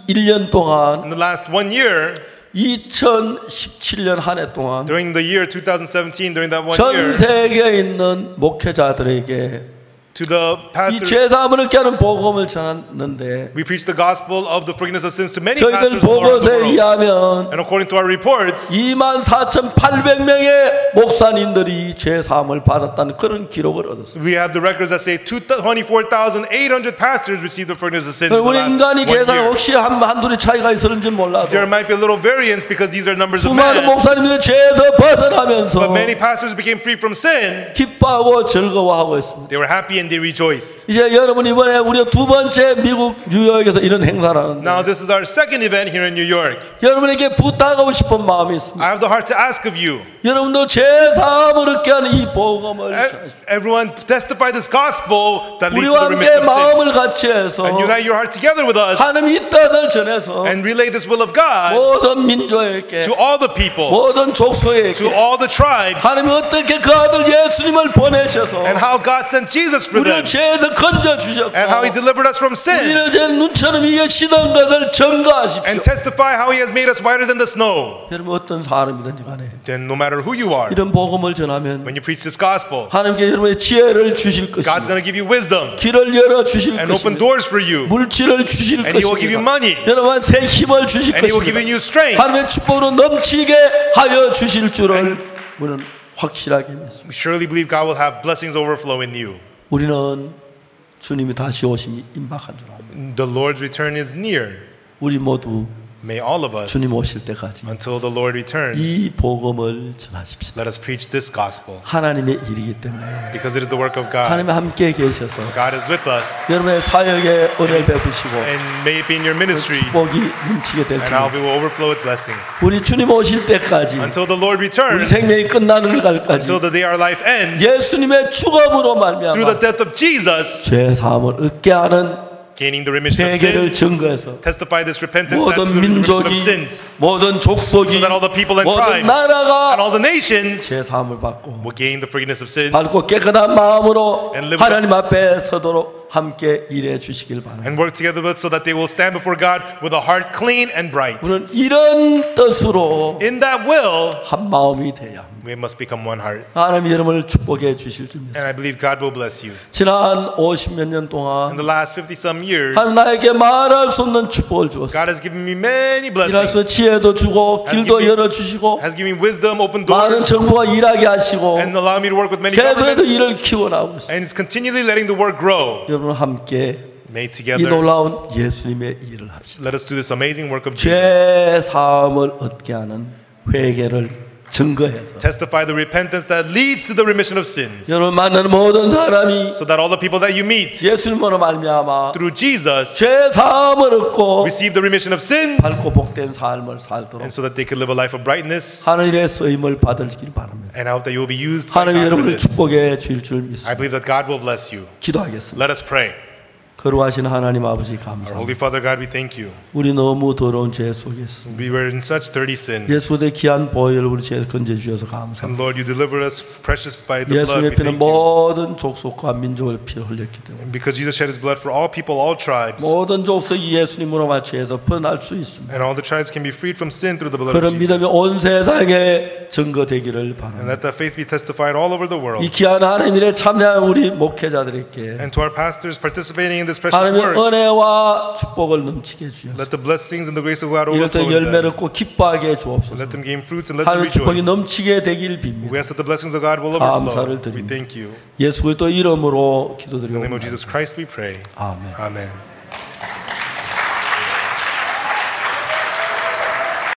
1년 동안 In the last 1 year, 2017년 한 해 동안 during the year 2017, during that 1 전 year, 세계에 있는 목회자들에게 To the 이 pastors, 죄사함을 얻게 하는 복음을 전하는데 we preach the gospel of the forgiveness of sins to many 저희들 pastors all around the 보고서에 world. 의하면 And according to our reports, 24,800명의 목사님들이 죄사함을 받았다는 그런 기록을 얻었습니다. we have the records that say 24,800 pastors received the forgiveness of sins in the 우리 last 인간이 1 계산 year. 혹시 한둘의 차이가 있을지 몰라도 There might be a little variance because these are numbers of 수많은 men. 목사님들이 죄에서 벗어나면서 But many pastors became free from sin. 기뻐하고 즐거워하고 있습니다. They were happy and they rejoiced. 이제 여러분 이번에 우리가 두 번째 미국 뉴욕에서 이런 행사를 하는데 Now this is our second event here in New York. 여러분에게 부탁하고 싶은 마음이 있습니다. I have the heart to ask of you. 여러분도 죄사함을 얻게 하는 이 복음을 전하십시오. Everyone testify this gospel that leads to 우리와 the 함께 remission of sin. 마음을 같이 해서 And unite your heart together with us 하나님이 이 뜻을 전해서 and relay this will of God 모든 민족에게 to all the people, 모든 족속에게 to all the tribes, 하나님이 어떻게 그 아들 예수님을 보내셔서 and how God sent Jesus for 우리를 them, 죄에서 건져주셨고 and how He delivered us from sin, 우리를 제 눈처럼 이게 시던 것을 증거하십시오. and testify how He has made us whiter than the snow. 여러분 어떤 사람이든지 간에 Then no matter who you are, 이런 복음을 전하면 when you preach this gospel, 하나님께 여러분의 지혜를 주실 God's 것입니다. going to give you wisdom 길을 열어 주실 and open 것입니다. doors for you, 물질을 주실 and He will give you 것입니다. money, 여러분 새 힘을 주실 and He will give you 것입니다. new strength. 하나님의 축복으로 넘치게 하여 주실 줄을 우리는 확실하게 믿습니다. We surely believe God will have blessings overflow in you. 우리는 주님이 다시 오심이 임박한 줄 압니다. The Lord's return is near. 우리 모두 May all of us, 주님 오실 때까지 until the Lord returns, 이 복음을 전하십시다. let us preach this gospel 하나님의 일이기 때문에 because it is the work of God. 하나님 함께 계셔서 God is with us, 여러분의 사역에 은혜를 베푸시고 and may it be in your ministry, 축복이 넘치게 될 and how 줄 we will overflow with blessings. 우리 주님 오실 때까지 Until the Lord 우리 returns, 생명이 끝나는 날까지 until the day our life ends, 예수님의 죽음으로 through the 말미암아 death of Jesus, 죄 사함을 얻게 하는 gaining the remission of 회개를 sins, 증거해서 testify this repentance that's 모든 the remission of 민족이 sins, 모든 족속이 so that all the people and 모든 tribes and 나라가 all the nations 죄 사함을 받고 will gain the forgiveness of sins 밝고 깨끗한 마음으로 And live 하나님 앞에 서도록 함께 일해 주시길 바랍니다. and work together with so that they will stand before God with a heart clean and bright. 우리는 이런 뜻으로 In that will, 한 마음이 돼야 합니다. we must become one heart. 하나님 여러분을 축복해 주실 줄 믿습니다. And I believe God will bless you. 지난 50몇 년 In 동안 the last 50-some years, 하나님 나에게 말할 수 없는 축복을 주었습니다. God has given me many 일할 수 blessings, 지혜도 주고 길도 given me- 열어주시고 has given me wisdom, open 많은 doors, 정부가 일하게 하시고 and allowed me to work with many 계속해서 governments, 일을 키워나가고 있습니다. and is continually letting the work grow. 여러분 함께 May 이 together, 놀라운 예수님의 일을 합시다. let us do this amazing work of Jesus. 죄 사함을 얻게 하는 회개를 증거해서 Testify the repentance that leads to the remission of sins, 여러분 만나는 모든 사람이 so that all the people that you meet 예수님으로 말미암아 through Jesus 죄 사함을 얻고 receive the remission of sins, 밝고 복된 삶을 살도록 and so that they could live a life of brightness. 하나님의 쓰임을 받으시길 바랍니다. And I hope that you will be used by 하나님 God for 여러분을 this. 축복해 주실 줄 I 믿습니다. believe that God will bless you. 기도하겠습니다. Let us pray. 거룩하신 하나님 아버지 Our 감사합니다. Holy Father God, we thank you. 우리 너무 더러운 죄 속에 있습니다. We were in such dirty sin. 예수의 귀한 보혈을 우리 죄 건져 주셔서 감사합니다. And Lord, you delivered us precious by the blood. 예수님의 We 피는 thank you. 모든 족속과 민족을 피를 흘렸기 때문에 And because Jesus shed his blood for all people, all tribes, 모든 족속이 예수님으로 맞춰서 번할 수 있습니다. and all the tribes can be freed from sin through the blood of 그런 믿음이 Jesus. 온 세상에 증거되기를 And 바랍니다. let that faith be testified all over the world. 이 귀한 하나님 일에 참여한 우리 목회자들에게 And to our pastors participating in this precious 하나님의 work, 은혜와 축복을 넘치게 해주셔서 let the blessings and the grace of God 이럴 때 overflow in 열매를 them. 꼭 기뻐하게 해주옵소서. Let them gain fruits and let them 하나님의 축복이 rejoice. 넘치게 되길 We 빕니다. ask that the blessings of God will 감사를 overflow. We 드립니다. thank you. 예수 그리스도 이름으로 In the name of 기도드리옵나이다. Jesus Christ we pray. 아멘. Amen.